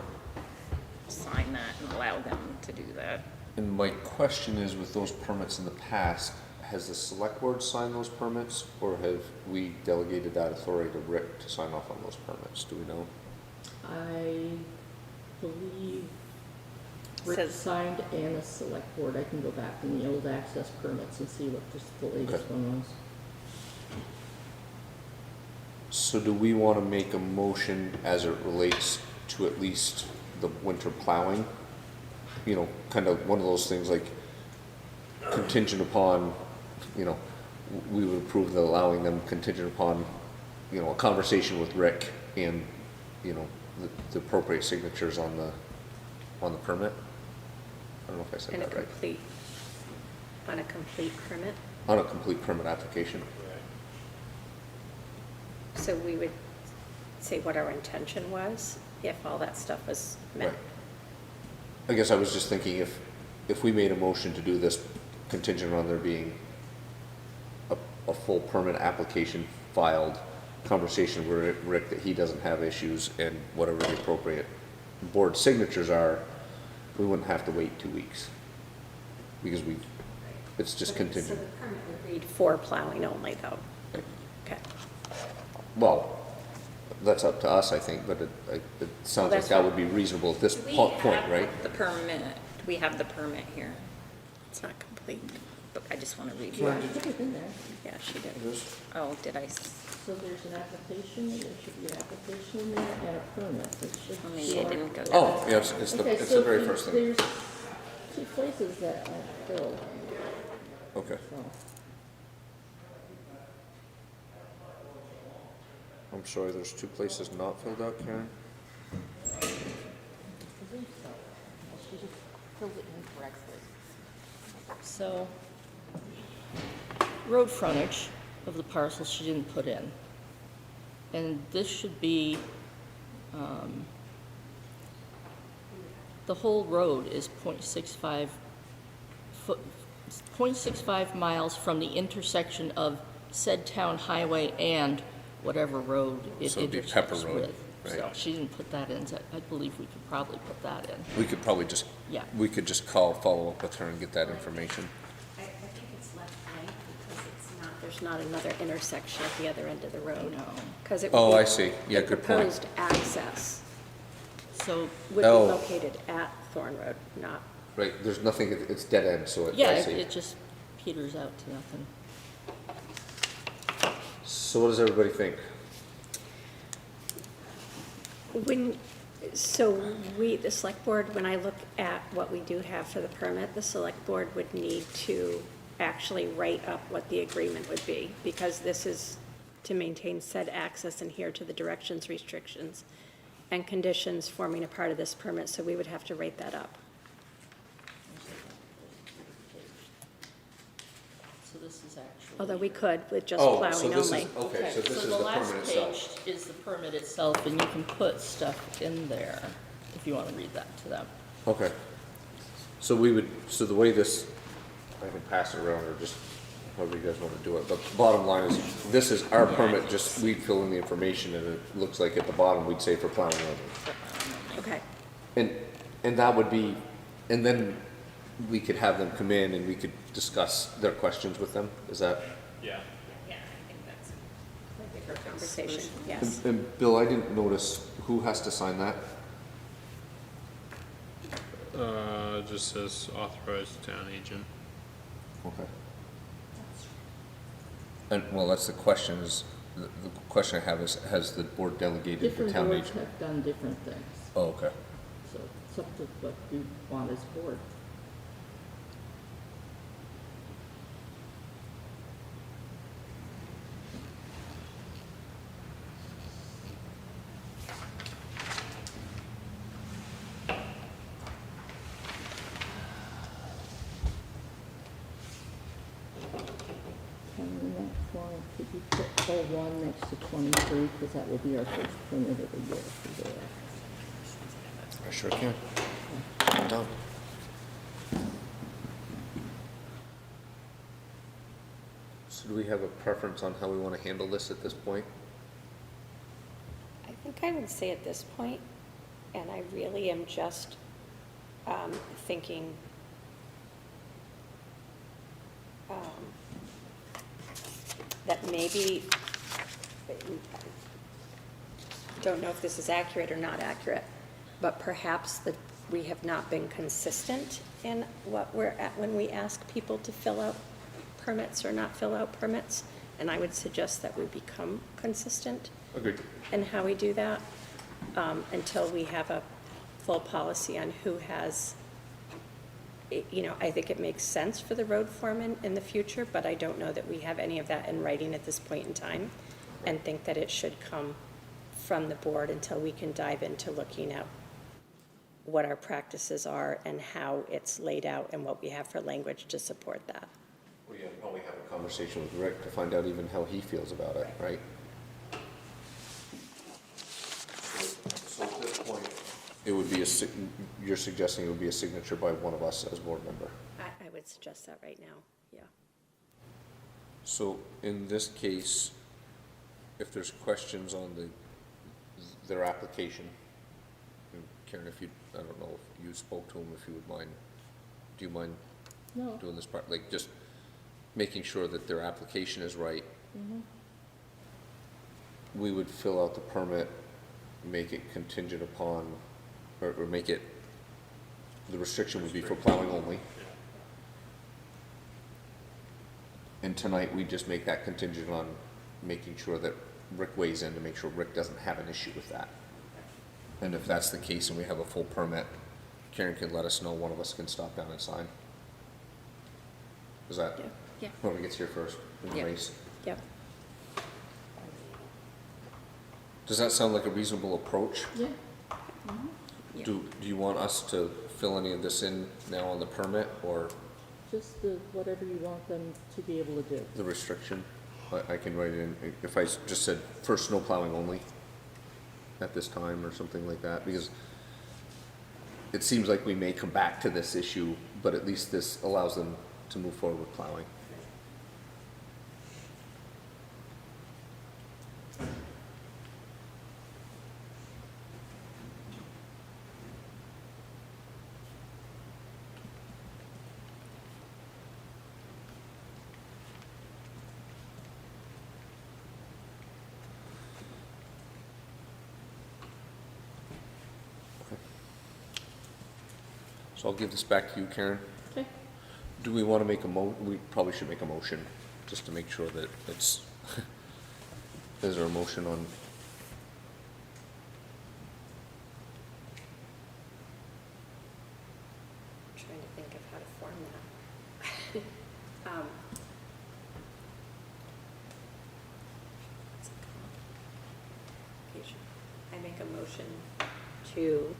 sign that and allow them to do that. And my question is, with those permits in the past, has the select board signed those permits, or have we delegated that authority to Rick to sign off on those permits? Do we know? I believe Rick Says- signed and a select board. I can go back in the old access permits and see what the latest Okay. one was. So do we want to make a motion as it relates to at least the winter plowing? You know, kind of one of those things like contingent upon, you know, we would approve the allowing them contingent upon, you know, a conversation with Rick and, you know, the appropriate signatures on the permit? I don't know if I said And a that right. complete, on a complete permit. On a complete permit application. So we would say what our intention was, if all that stuff was met. Right. I guess I was just thinking if we made a motion to do this contingent on there being a full permit application filed, conversation with Rick that he doesn't have issues, and whatever the appropriate board signatures are, we wouldn't have to wait 2 weeks. Because it's just So contingent. the permit would read for plowing only, though. Okay. Well, that's up to us, I think, but it sounds like that's that fine. would be reasonable at this Do we point, have right? the permit, do we have the permit here? It's not complete. But I just want to read Yeah, I it. think it's in there. Yeah, she did. Oh, did I? So there's an application, there should be an application in there and a permit. It should Maybe show- it didn't go. Oh, yes, it's Okay, the so very first thing. There's two places that are filled, Okay. so. I'm sorry, there's 2 places not filled out, Karen? I believe so. She just filled it incorrectly. So, road frontage of the parcel she didn't put in. And this should be, the whole road is 0.65 foot, 0.65 miles from the intersection of said town highway and whatever road it So it'd be Pepper intersects Road, with. So right. she didn't put that in, so I believe we could probably put that in. We could probably just, Yeah. we could just follow up with her and get that information. I think it's left blank because it's not, there's not another intersection at the other end of the road. No. Because it Oh, would be. I see. Yeah, the good point. proposed access So, would be Oh. located at Thorne Road, not right? There's nothing, it's dead end, so it, Yeah, I see. it just peters out to nothing. So what does everybody think? The select board, when I look at what we do have for the permit, the select board would need to actually write up what the agreement would be, because this is to maintain said access and adhere to the directions, restrictions, and conditions forming a part of this permit, so we would have to write that up. So this is actually. Although we could with just Oh, plowing so this only. is, okay, so this is So the the last permit page itself. is the permit itself, and you can put stuff in there if you want to read that to them. Okay. So we would, so the way this, I can pass it around or just however you guys want to do it. But the bottom line is, this is our permit, just we'd fill in the information and it looks like at the bottom, we'd say for plowing only. Okay, And that would be, and then we could have them come in and we could discuss their questions with them, is that? Yeah. Yeah, I think that's. for conversation, yes. And Bill, I didn't notice, who has to sign that? Just says authorized town agent. Okay. And, well, that's the question is, the question I have is, has the board delegated the Different town boards agent? have done different things, Oh, okay. so it's up to what you want as board. And in that form, could you put 01 next to 23, because that will be our first permit of the year for there. I sure can. I'm done. So do we have a preference on how we want to handle this at this point? I think I would say at this point, and I really am just thinking that maybe, don't know if this is accurate or not accurate, but perhaps that we have not been consistent in what we're at when we ask people to fill out permits or not fill out permits. And I would suggest that we become consistent Agreed. in how we do that, until we have a full policy on who has, you know, I think it makes sense for the road foreman in the future, but I don't know that we have any of that in writing at this point in time, and think that it should come from the board until we can dive into looking at what our practices are and how it's laid out and what we have for language to support that. We can probably have a conversation with Rick to find out even how he feels about it, right? So at this point, it would be you're suggesting it would be a signature by one of us as board member. I would suggest that right now, yeah. So in this case, if there's questions on their application, and Karen, if you, I don't know if you spoke to him, if you would mind, do you mind No. doing this part, like just making sure that their application is right? Mhm. We would fill out the permit, make it contingent upon, or make it, the restriction would be for plowing only. And tonight, we just make that contingent on making sure that Rick weighs in to make sure Rick doesn't have an issue with that. And if that's the case and we have a full permit, Karen can let us know, one of us can stop down and sign. Is that, Yeah. whoever gets here first in the Yeah. race? Yep. Does that sound like a reasonable approach? Yeah. Yeah. Do you want us to fill any of this in now on the permit, or Just whatever you want them to be able to do. the restriction? I can write it in, if I just said, for snow plowing only at this time, or something like that, because it seems like we may come back to this issue, but at least this allows them to move forward with plowing. So I'll give this back to you, Karen. Okay. Do we want to make we probably should make a motion, just to make sure that it's, is there a motion on? I'm trying to think of how to form that. What's it called? Application. I make a motion to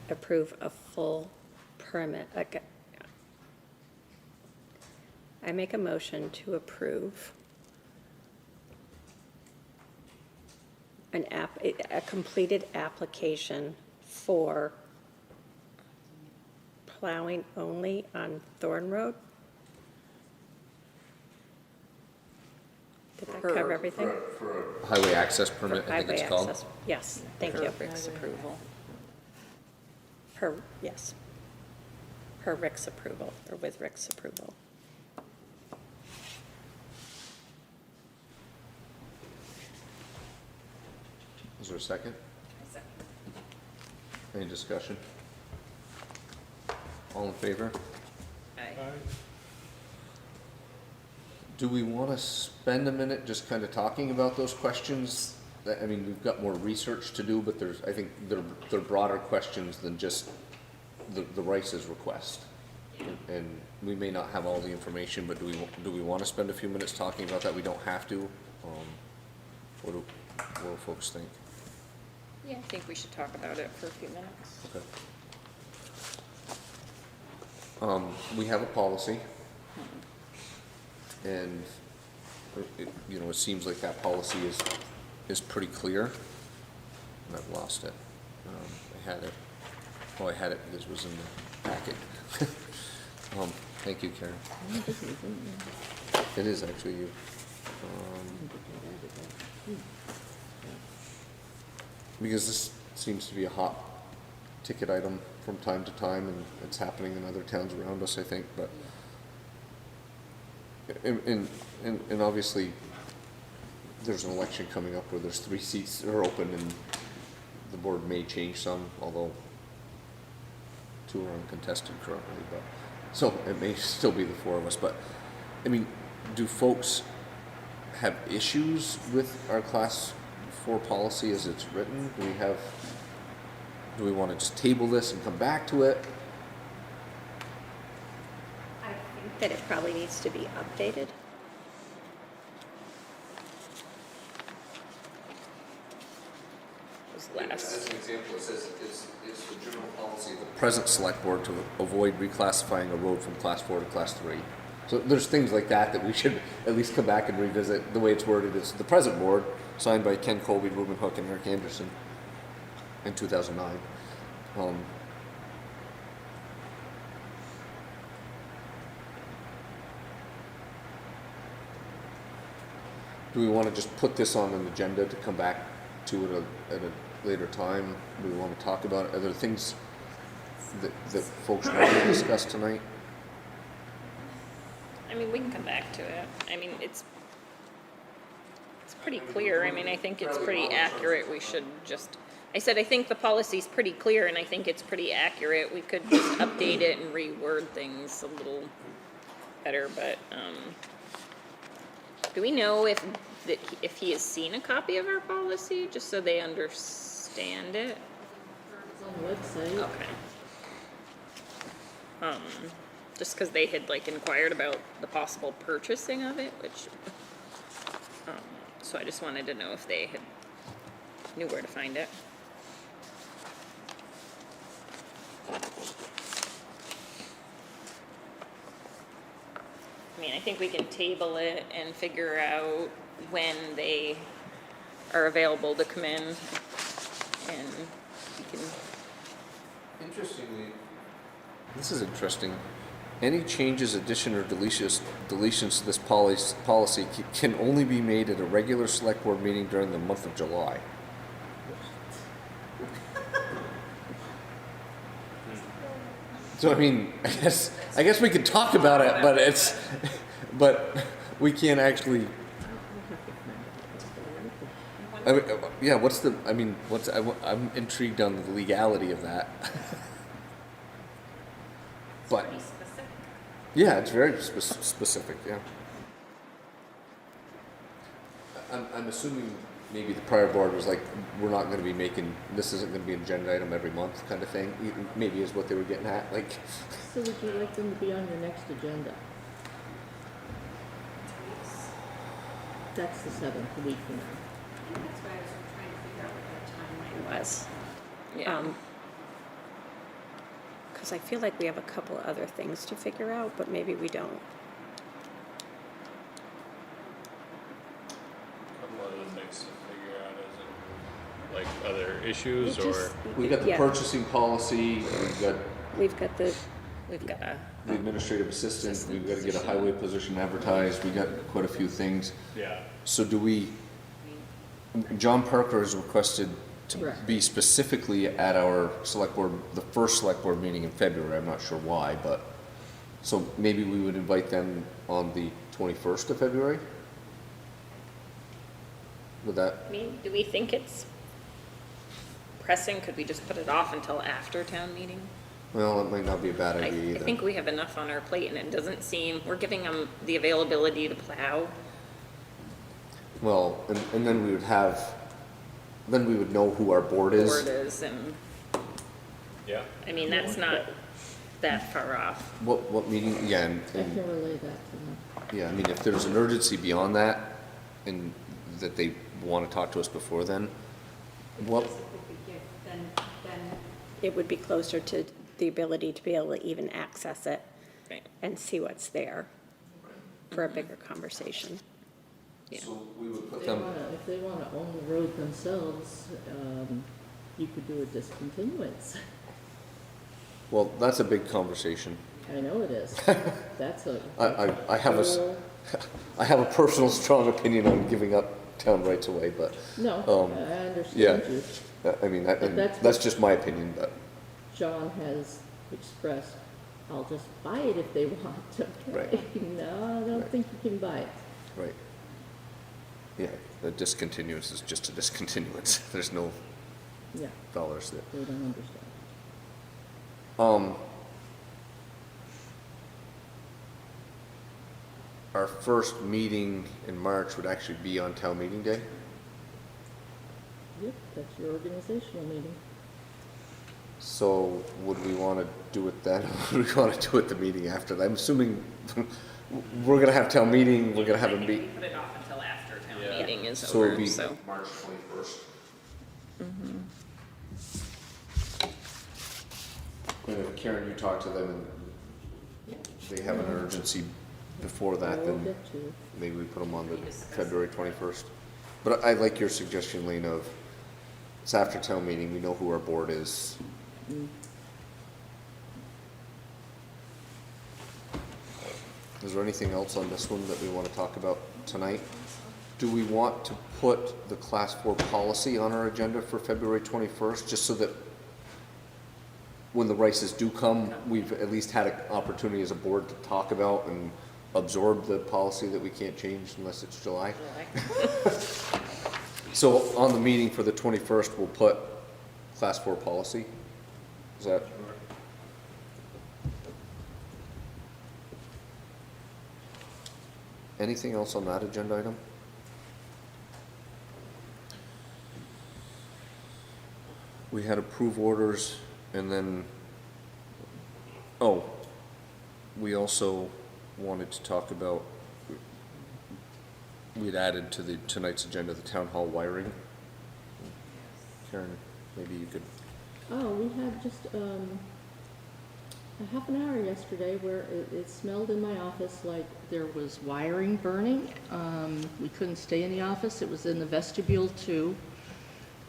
approve a full permit. I make a motion to approve a completed application for plowing only on Thorne Road. Did that cover everything? For a highway access permit, For I think highway it's called. access. Yes, thank you. Rick's approval. Yes. Per Rick's approval, or with Rick's approval. Is there a second? Any discussion? All in favor? Do we want to spend a minute just kind of talking about those questions? I mean, we've got more research to do, but I think they're broader questions than just the Rice's request. And we may not have all the information, but do we want to spend a few minutes talking about that? We don't have to. What do folks think? Yeah, I think we should talk about it for a few minutes. Okay. We have a policy, and it seems like that policy is pretty clear. And I've lost it. I had it. Oh, I had it because it was in the packet. Thank you, Karen. It is actually you. Because this seems to be a hot ticket item from time to time, and it's happening in other towns around us, I think, but and obviously there's an election coming up where there's 3 seats that are open, and the board may change some, although 2 are uncontested currently, but so it may still be the 4 of us. But I mean, do folks have issues with our class 4 policy as it's written? Do we want to just table this and come back to it? I think that it probably needs to be updated. As an example, it says it's the general policy of the present select board to avoid reclassifying a road from class 4 to class 3. So there's things like that we should at least come back and revisit. The way it's worded is the present board, signed by Ken Colby, Reuben Hook, and Eric Anderson in 2009. Do we want to just put this on an agenda to come back to it at a later time? Do we want to talk about it? Are there things that folks want to discuss tonight? I mean, we can come back to it. I mean, it's pretty clear. I mean, I think it's pretty accurate. We should just, I said, I think the policy's pretty clear, and I think it's pretty accurate. We could just update it and reword things a little better, but, do we know if he has seen a copy of our policy, just so they understand it? It's on the website. Okay. Just because they had inquired about the possible purchasing of it, which, so I just wanted to know if they knew where to find it. I mean, I think we can table it and figure out when they are available to come in, and we can. Interestingly, this is interesting. Any changes, addition, or deletions to this policy can only be made at a regular select board meeting during the month of July. So I mean, I guess we could talk about it, but we can't actually. I mean, yeah. I'm intrigued on the legality of that. Yeah, it's very specific, yeah. I'm assuming maybe the prior board was like, we're not gonna be making, this isn't gonna be an agenda item every month kind of thing, maybe is what they were getting at, like, So would you like them to be on your next agenda? That's the 7th, a week from now. I think that's why I was trying to figure out what that timeline was. Yeah. Because I feel like we have a couple other things to figure out, but maybe we don't. Couple other things to figure out, as in, like, other issues, We or? just- we got the yeah, purchasing policy, we've got We've got the, We've got a, the administrative assistant, we've gotta get a highway position advertised, we got quite a few things. Yeah. So do we, John Parker has requested to Correct. be specifically at our select board, the first select board meeting in February, I'm not sure why, but, so maybe we would invite them on the 21st of February? Would that, I mean, do we think it's pressing? Could we just put it off until after town meeting? well, it might not be a bad I idea either. think we have enough on our plate, and it doesn't seem, we're giving them the availability to plow. Well, and then we would have, then we would know who our board is. Board is, and, Yeah. I mean, that's not that far off. What meeting, yeah, I can relay that to them. yeah, I mean, if there's an urgency beyond that, and that they wanna talk to us before then, what, Then it would be closer to the ability to be able to even access it Right. and see what's there for a bigger conversation. Yeah. so we would put If them, they wanna own the road themselves, you could do a discontinuance. well, that's a big conversation. I know it is. That's a. I have a, whole- I have a personal strong opinion on giving up town rights away, but, No, um, I yeah. understand you. I mean, that, But and that's that's what- just my opinion, but, John has expressed, I'll just buy it if they want. Right. Okay, no, I don't think you can buy it. right. Yeah, the discontinuance is just a discontinuance, there's no Yeah, dollars there. they don't understand. Our first meeting in March would actually be on town meeting day. Yep, that's your organizational meeting. So would we want to do it then, or would we want to do it the meeting after that? I'm assuming we're gonna have town meeting, we're gonna have a I think we meet. put it off until after town Yeah. meeting is So it'd over, be so. March 21st. And if Karen, you talk to them and they have an urgency before I that, will then get to, maybe we put them on the February 21st. But I like your suggestion, Lane, of it's after town meeting, we know who our board is. Is there anything else on this one that we want to talk about tonight? Do we want to put the Class 4 policy on our agenda for February 21st, just so that when the rices do come, we've at least had an opportunity as a board to talk about and absorb the policy that we can't change unless it's July? So on the meeting for the 21st, we'll put Class 4 policy? Is that? Anything else on that agenda item? We had approve orders and then, oh, we also wanted to talk about, we'd added to tonight's agenda, the town hall wiring. Karen, maybe you could, oh, we had just, a half an hour yesterday where it smelled in my office like there was wiring burning. We couldn't stay in the office. It was in the vestibule too.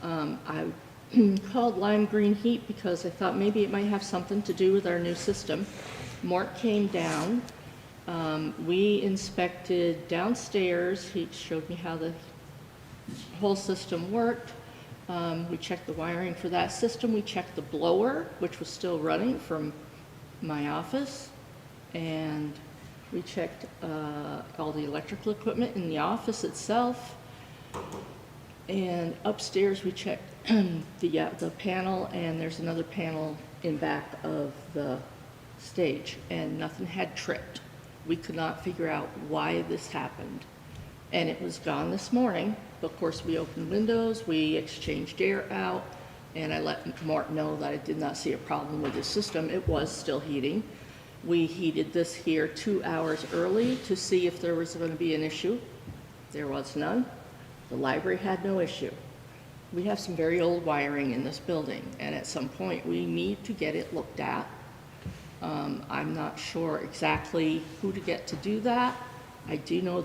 I called Lime Green Heat because I thought maybe it might have something to do with our new system. Mort came down. We inspected downstairs. He showed me how the whole system worked. We checked the wiring for that system. We checked the blower, which was still running from my office. And we checked all the electrical equipment in the office itself. And upstairs, we checked the panel, and there's another panel in back of the stage, and nothing had tripped. We could not figure out why this happened. And it was gone this morning. Of course, we opened windows, we exchanged air out, and I let Mark know that I did not see a problem with the system. It was still heating. We heated this here 2 hours early to see if there was going to be an issue. There was none. The library had no issue. We have some very old wiring in this building, and at some point we need to get it looked at. I'm not sure exactly who to get to do that. I do know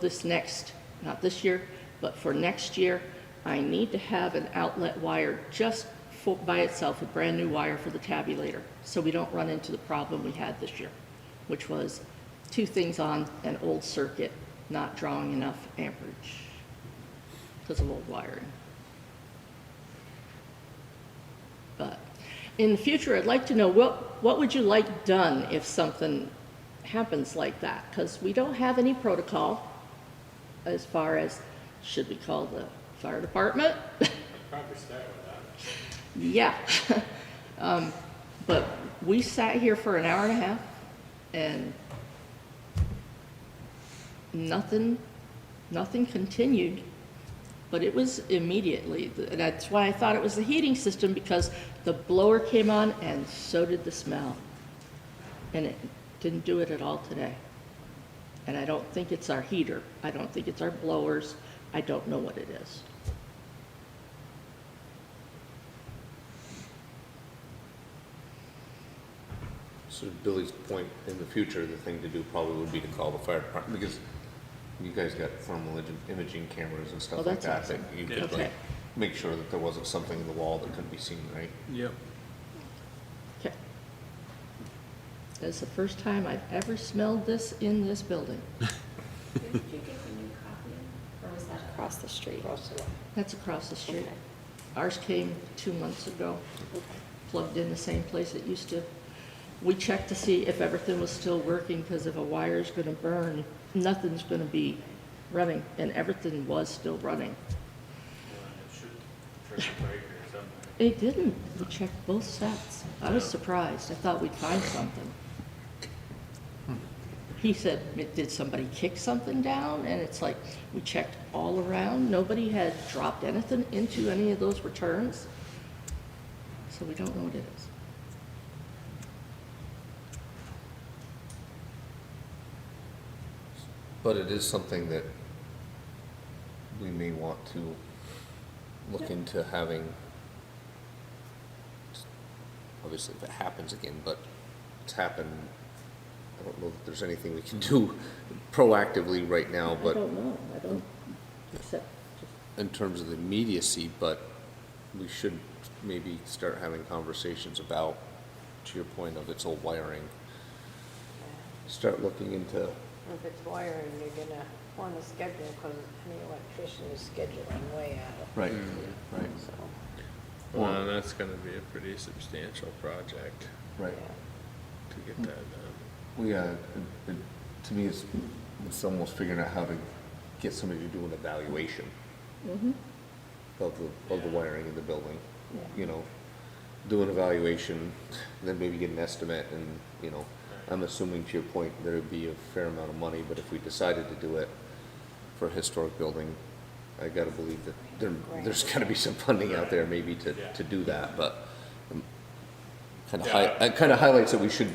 not this year, but for next year, I need to have an outlet wire just by itself, a brand new wire for the tabulator, so we don't run into the problem we had this year, which was 2 things on an old circuit not drawing enough amperage because of old wiring. But in the future, I'd like to know what would you like done if something happens like that? Because we don't have any protocol as far as, should we call the fire department? Probably start with that. Yeah. But we sat here for an hour and a half and nothing continued, but it was immediately. That's why I thought it was the heating system, because the blower came on and so did the smell. And it didn't do it at all today. And I don't think it's our heater. I don't think it's our blowers. I don't know what it is. So Billy's point, in the future, the thing to do probably would be to call the fire department, because you guys got thermal imaging cameras and stuff Oh, like that's that, awesome. that you could Okay. like make sure that there wasn't something in the wall that couldn't be seen, right? Yep. Okay. That's the first time I've ever smelled this in this building. Did you get a new copy, or was that across the street? That's across the street. Okay. Ours came 2 months ago, plugged in the same place it used to. We checked to see if everything was still working, because if a wire's gonna burn, nothing's gonna be running, and everything was still running. It didn't. We checked both sets. I was surprised. I thought we'd find something. He said, did somebody kick something down? And it's like, we checked all around. Nobody had dropped anything into any of those returns. So we don't know what it is. But it is something that we may want to look into having, obviously if it happens again, but it's happened, I don't know that there's anything we can do proactively right now, I but don't know. I don't, except just in terms of the immediacy, but we should maybe start having conversations about, to your point of its old wiring, start looking into, If it's wiring, you're gonna want to schedule, because any electrician is scheduling way out. right, right, So, Well, and that's gonna be a pretty substantial project right. yeah. to get that done. We, to me, it's almost figuring out how to get somebody to do an evaluation of the wiring in the building. You know, do an evaluation, then maybe get an estimate, and, you know, I'm assuming, to your point, there'd be a fair amount of money, but if we decided to do it for a historic building, I gotta believe that there's gotta be some funding out there maybe to do that, but it kinda highlights that we should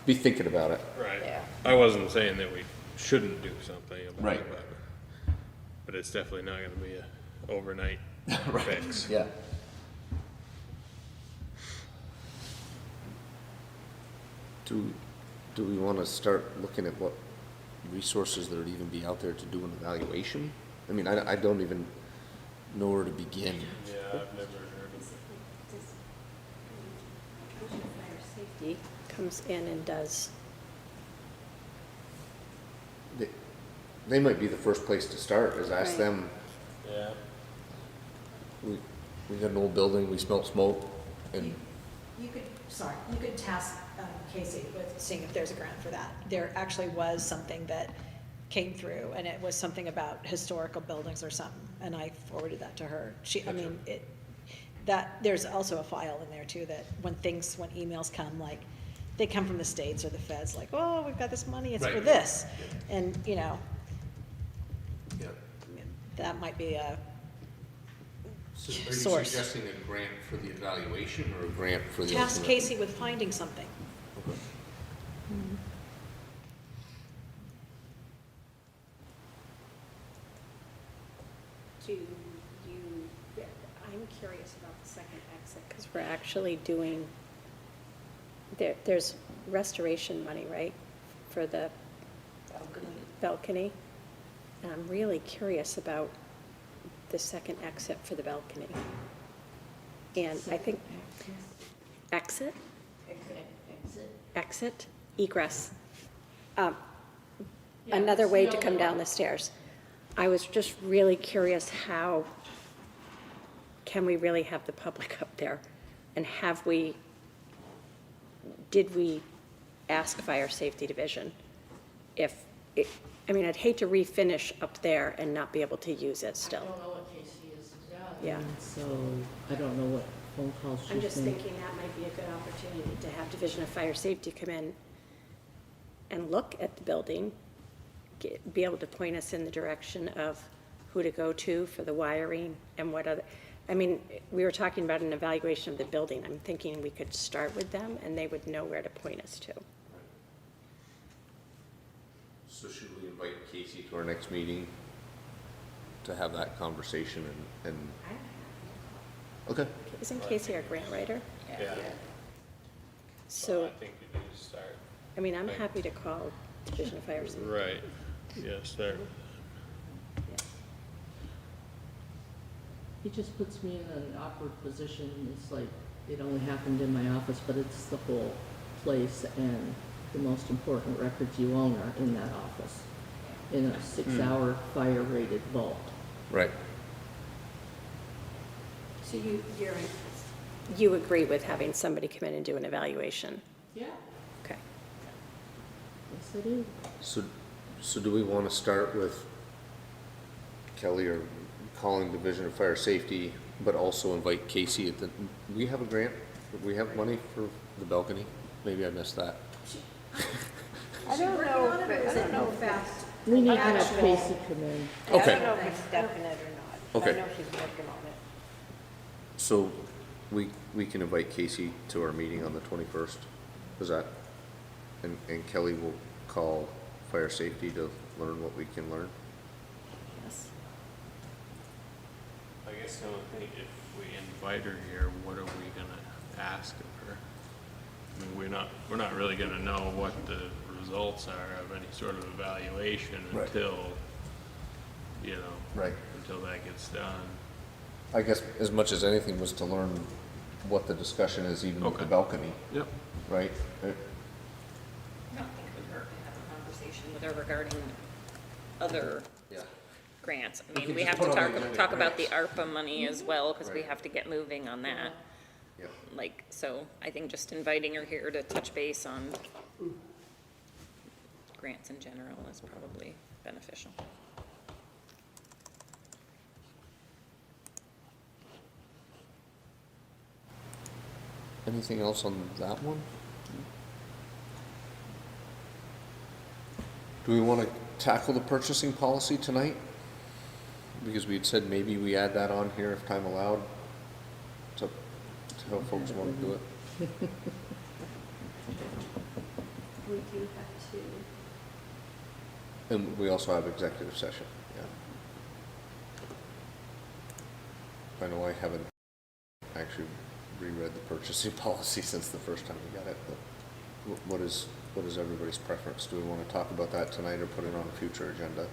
be thinking about it. Right. Yeah. I wasn't saying that we shouldn't do something about Right. it, but it's definitely not gonna be a overnight fix. Yeah. Do we wanna start looking at what resources there would even be out there to do an evaluation? I mean, I don't even know where to begin. Yeah, I've never heard of Fire safety comes in and does, They might be the first place to start, is ask Right. them, Yeah. we got an old building, we smelt smoke, and, You could task Casey with seeing if there's a grant for that. There actually was something that came through, and it was something about historical buildings or something, and I forwarded that to her. There's also a file in there too, that when emails come, like, they come from the states or the feds, like, oh, we've got this money, it's for Right. this. And, you know, Yeah. that might be a So are you source. suggesting a grant for the evaluation or a grant for the? Task ultimate? Casey with finding something. Okay. Do you, I'm curious about the second exit, because we're actually doing, there's restoration money, right, for the balcony? And I'm really curious about the second exit for the balcony. And I think, exit, exit, egress. Another way to come down the stairs. I was just really curious, how can we really have the public up there? And did we ask Fire Safety Division if, I'd hate to refinish up there and not be able to use it I still. don't know what Casey is, Yeah. so I don't know what phone calls she's I'm just made. thinking that might be a good opportunity to have Division of Fire Safety come in and look at the building, be able to point us in the direction of who to go to for the wiring and what other, we were talking about an evaluation of the building. I'm thinking we could start with them and they would know where to point us to. So should we invite Casey to our next meeting to have that conversation and? Okay. Isn't Casey our grant writer? Yeah. So, I think you need to start. I'm happy to call Division of Fire Safety. Right, yeah, start. He just puts me in an awkward position. It's like, it only happened in my office, but it's the whole place, and the most important records you own are in that office, in a 6-hour fire-rated vault. Right. So you agree with having somebody come in and do an evaluation? Yeah. Okay. Yes, I do. So do we want to start with Kelly or calling Division of Fire Safety, but also invite Casey at the, we have a grant? We have money for the balcony? Maybe I missed that. I don't know if it's, We need to have Actual- Casey come in. I Okay. don't know if it's definite or not. but Okay. I know she's working on it. So we can invite Casey to our meeting on the 21st? Is that, and Kelly will call Fire Safety to learn what we can learn? Yes. I guess the only thing, if we invite her here, what are we gonna ask of her? We're not really gonna know what the results are of any sort of evaluation Right. until, Right. until that gets done. I guess as much as anything was to learn what the discussion is even with the Okay. balcony, Yep. right? I don't think it would hurt to have a conversation with her regarding other Yeah. grants. I We mean, could we just have to put on the agenda talk about the grants. ARPA money as well, because we Right. have to get moving on that. Yeah. So I think just inviting her here to touch base on grants in general is probably beneficial. Anything else on that one? Do we want to tackle the purchasing policy tonight? Because we had said maybe we add that on here if time allowed. It's up to how folks want to do it. We do have to. And we also have executive session, yeah. I know I haven't actually reread the purchasing policy since the first time we got it, but what is everybody's preference? Do we want to talk about that tonight or put it on a future agenda?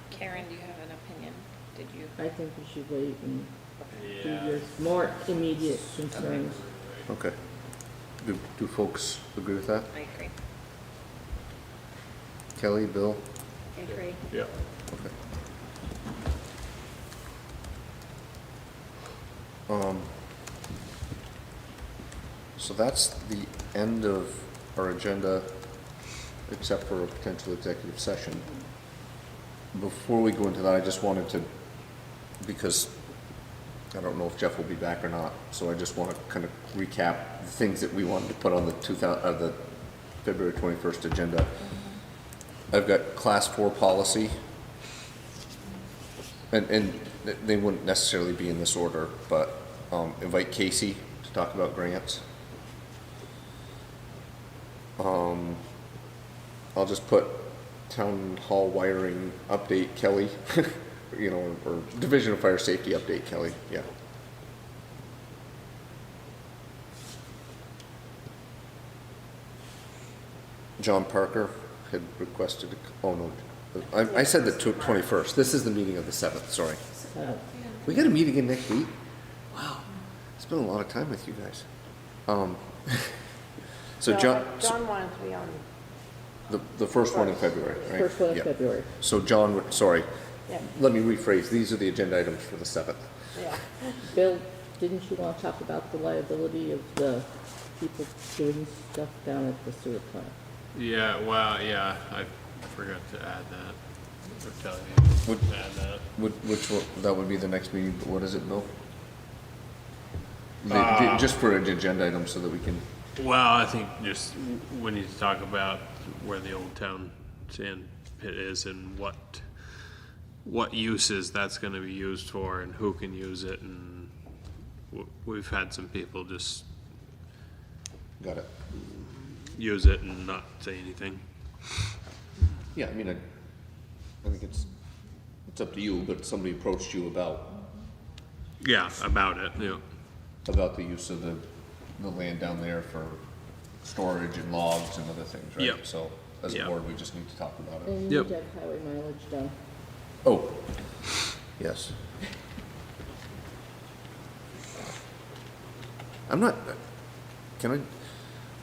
Karen, do you have an opinion? Did you? I think we should wait and do Yeah. your more immediate concerns. Okay. Do folks agree with that? I agree. Kelly, Bill? I agree. Yep. Okay. So that's the end of our agenda, except for a potential executive session. Before we go into that, I just wanted to, because I don't know if Jeff will be back or not, so I just want to kind of recap the things that we wanted to put on the the February 21st agenda. I've got class 4 policy, and they wouldn't necessarily be in this order, but invite Casey to talk about grants. I'll just put town hall wiring update Kelly, you know, or Division of Fire Safety update Kelly, yeah. John Parker had requested, oh no, I said the 21st, this is the meeting of the 7th, sorry. We got a meeting again next week? Wow, it's been a lot of time with you guys. So No, John wanted to be on. the first one in February, right? First one in Yeah. February. So John, sorry, Yeah, let me rephrase, these are the agenda items for the 7th. yeah. Bill, didn't you want to talk about the liability of the people doing stuff down at the sewer plant? Yeah, well, yeah, I forgot to add that, or tell you Would- to add that. Which one, that would be the next meeting, but what is it, Bill? Just for an agenda item so that we can, Well, I think just we need to talk about where the old town sand pit is and what uses that's gonna be used for and who can use it, and we've had some people just got it. use it and not say anything. Yeah, I mean, I think it's up to you, but somebody approached you about Yeah, about it, yeah. the use of the land down there for storage and logs and other things, right? Yep. So, as a Yep. board, we just need to talk about it. And you Yep. need to have highway mileage done. Oh, yes. I'm not,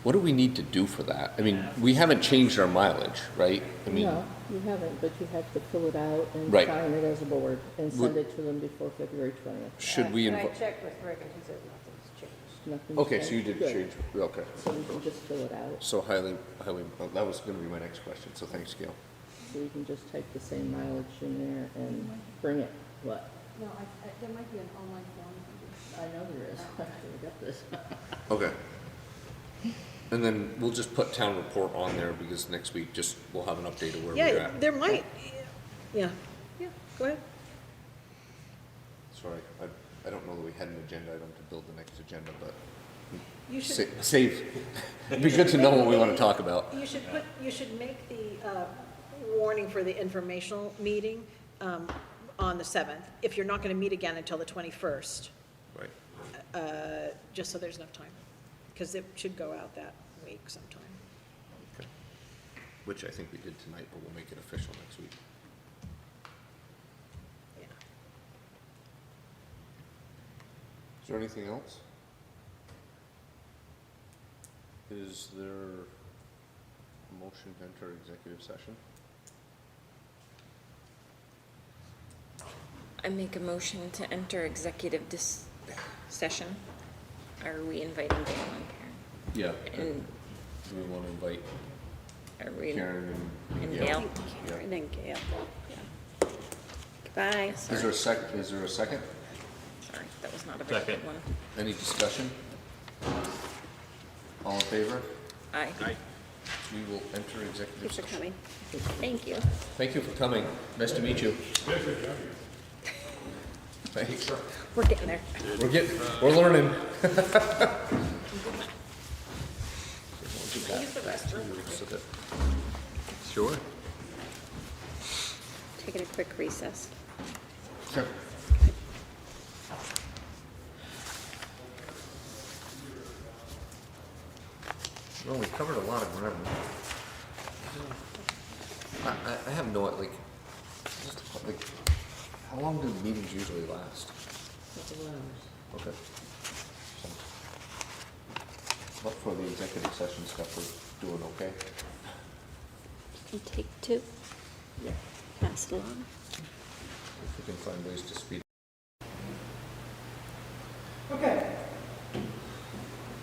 what do we need to do for that? I mean, we haven't changed our mileage, right? I mean, No, you haven't, but you have to fill it out and Right. sign it as a board and Would- send it to them before February 20th. should we, And I inv- checked with Rick and he said nothing's changed. Nothing's okay, so you changed. did Good. change, okay. So you can just fill it out. So highly, that was gonna be my next question, so thanks, Gail. So you can just type the same mileage in there and bring it. What? No, there might be an online form. I know there is. I got this. Okay. And then we'll just put town report on there because next week we'll have an update of where we're Yeah, at. there might, yeah, go ahead. Sorry, I don't know that we had an agenda item to build the next agenda, but You should, save, it'd be good to know what we wanna talk about. you should make the warning for the informational meeting on the 7th, if you're not gonna meet again until the 21st, Right. just so there's enough time, because it should go out that week sometime. Okay. Which I think we did tonight, but we'll make it official next week. Yeah. Is there anything else? Is there a motion to enter executive session? I make a motion to enter executive session. Are we inviting Dale and Yeah. Karen? Do we wanna invite And are we, Karen and and Gail? Gail? Karen and Gail. Goodbye. Is there a second? Sorry, that was not a very good Second. one. Any discussion? All in favor? Aye. We will enter executive Thanks for session. coming. Thank you. Thank you for coming. Nice to meet you. Thanks. We're getting there. We're learning. Sure. Taking a quick recess. Sure. Well, we covered a lot of ground. I have no, like, how long do meetings usually last? Couple hours. Okay. So, but for the executive session stuff, we're doing okay? Can take two, Yeah. pass it along. If we can find ways to speed.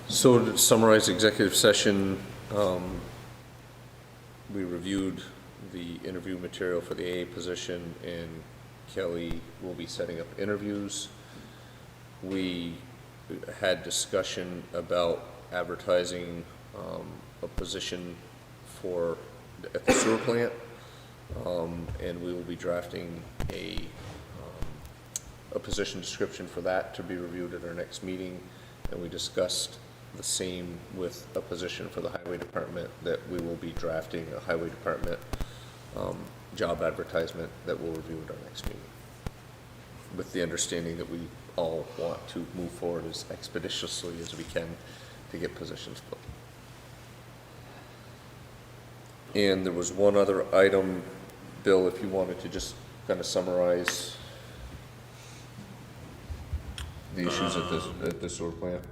So to summarize executive session, we reviewed the interview material for the AA position, and Kelly will be setting up interviews. we had discussion about advertising a position at the sewer plant, and we will be drafting a position description for that to be reviewed at our next meeting. And we discussed the same with a position for the highway department, that we will be drafting a highway department job advertisement that we'll review at our next meeting, with the understanding that we all want to move forward as expeditiously as we can to get positions filled. And there was one other item, Bill, if you wanted to just kind of summarize the issues at the sewer plant,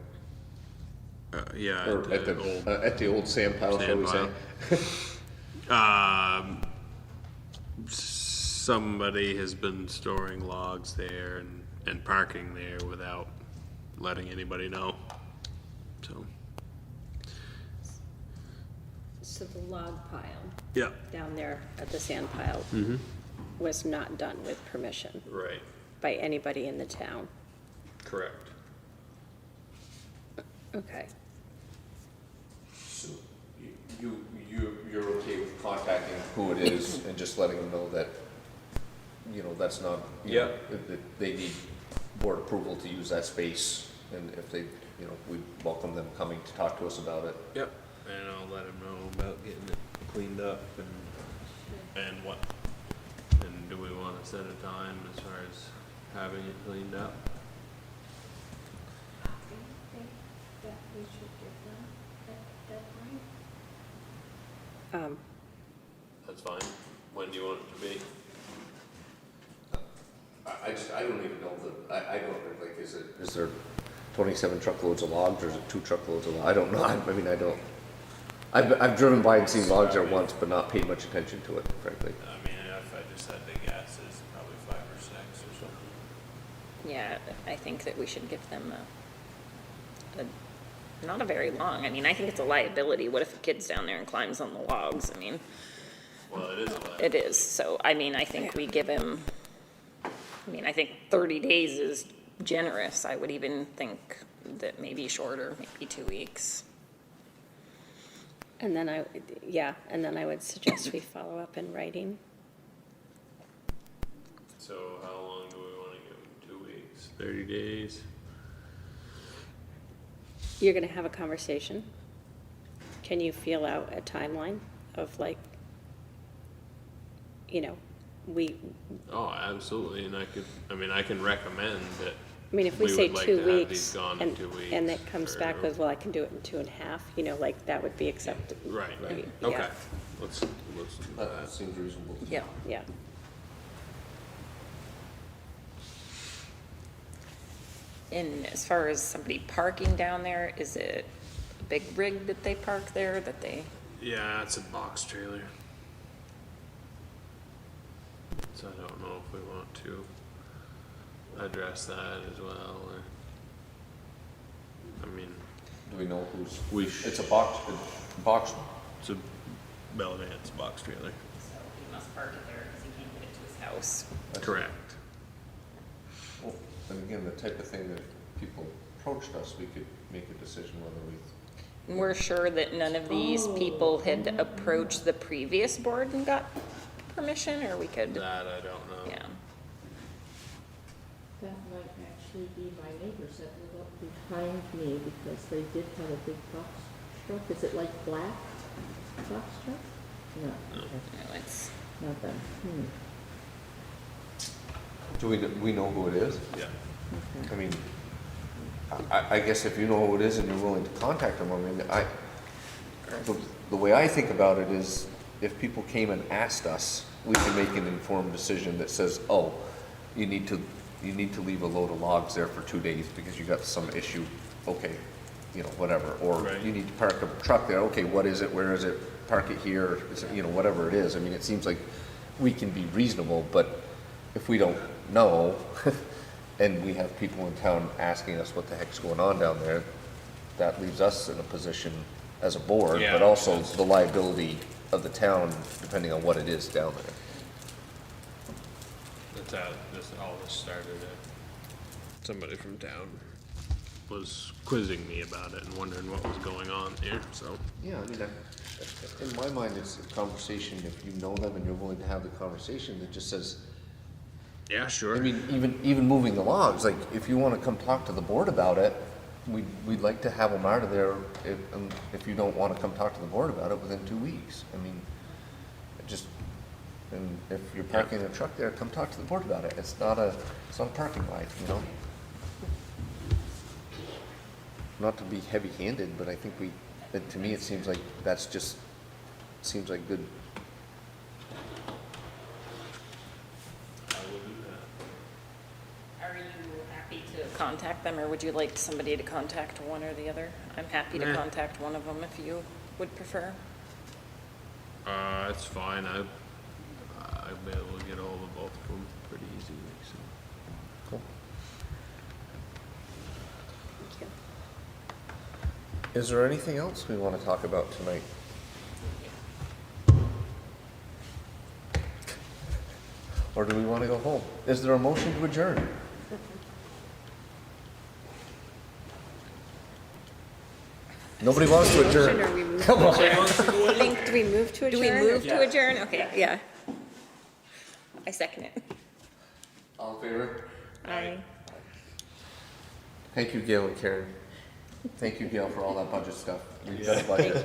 Yeah. or at the old sand pile, shall we say? Somebody has been storing logs there and parking there without letting anybody know, so. So the log pile Yeah. down there at the sand pile was not done with permission Right, by anybody in the town. correct. Okay. So you're okay with contacting who it is and just letting them know that, you know, that's not, you know, that they need board approval to use that space, and if they, you know, we welcome them coming to talk to us about it. Yep. And I'll let him know about getting it cleaned up and what, and do we wanna set a time as far as having it cleaned up? I think that we should give them that deadline. That's fine. When do you want it to be? I don't even know I don't, like, is there 27 truckloads of logs, or is it 2 truckloads of logs? I don't know, I've driven by and seen logs there once, but not paid much attention to it, frankly. I mean, if I just had to guess, it's probably 5 or 6 or something. Yeah, I think that we should give them not a very long, I mean, I think it's a liability. What if a kid's down there and climbs on the logs? I mean, Well, it is a it is, so, I mean, I think we give him, I mean, I think 30 days is generous. I would even think that maybe shorter, maybe 2 weeks. And then I would suggest we follow up in writing. So how long do we wanna give them? 2 weeks? 30 days? You're gonna have a conversation. Can you feel out a timeline of, like, you know, Oh, absolutely, and I can recommend that. I mean, if we say would like 2 to have these weeks, gone in and, 2 weeks, and it comes or- back with, well, I can do it in 2.5, you know, like, that would be acceptable. Right, Yeah. okay, let's do That that. seems reasonable. Yeah. Yeah. And as far as somebody parking down there, is it a big rig that they park there, that they, Yeah, it's a box trailer. So I don't know if we want to address that as well, or, I mean, Do we know who's, we it's a box, it's a Bell Vance box trailer. so he must park it there because he can't get it to his house. Correct. well, and again, the type of thing that people approached us, we could make a decision whether we. And we're sure that none of these people had approached the previous board and got permission, or we could, That I don't know. yeah. That might actually be my neighbors that live up behind me, because they did have a big box truck. Is it like black box truck? No, okay, No, it's, not them. Do we know who it is? Yeah. Okay. I mean, I guess if you know who it is and you're willing to contact them, I mean, the way I think about it is, if people came and asked us, we can make an informed decision that says, oh, you need to leave a load of logs there for 2 days because you got some issue, okay, you know, whatever. Or Right. you need to park a truck there, okay, what is it, where is it, park it here, is it, you know, whatever it is. I mean, it seems like we can be reasonable, but if we don't know, and we have people in town asking us what the heck's going on down there, that leaves us in a position as a board, Yeah, but also makes sense. the liability of the town, depending on what it is down there. That's how all this started somebody from town was quizzing me about it and wondering what was going on here, so. Yeah, I mean, in my mind, it's a conversation, if you know them and you're willing to have the conversation, that just says, Yeah, sure. I mean, even moving the logs, like, if you wanna come talk to the board about it, we'd like to have them out of there, if you don't wanna come talk to the board about it within 2 weeks. I mean, and if you're parking a truck there, come talk to the board about it. It's not a parking lot, you know? Not to be heavy-handed, but I think to me, it seems like seems like good. Are you happy to contact them, or would you like somebody to contact one or the other? I'm happy to Nah. contact one of them if you would prefer. It's fine, I'll be able to get hold of both of them pretty easily, so. Cool. Thank you. Is there anything else we want to talk about tonight? Or do we want to go home? Is there a motion to adjourn? Nobody wants to Motion or adjourn. we move Come to on. adjourn? I think, do we move to Do adjourn? we move to adjourn? Okay, Yeah. I second it. All in favor? Aye. Thank you, Gail and Karen. Thank you, Gail, for all that budget stuff. We've got a budget.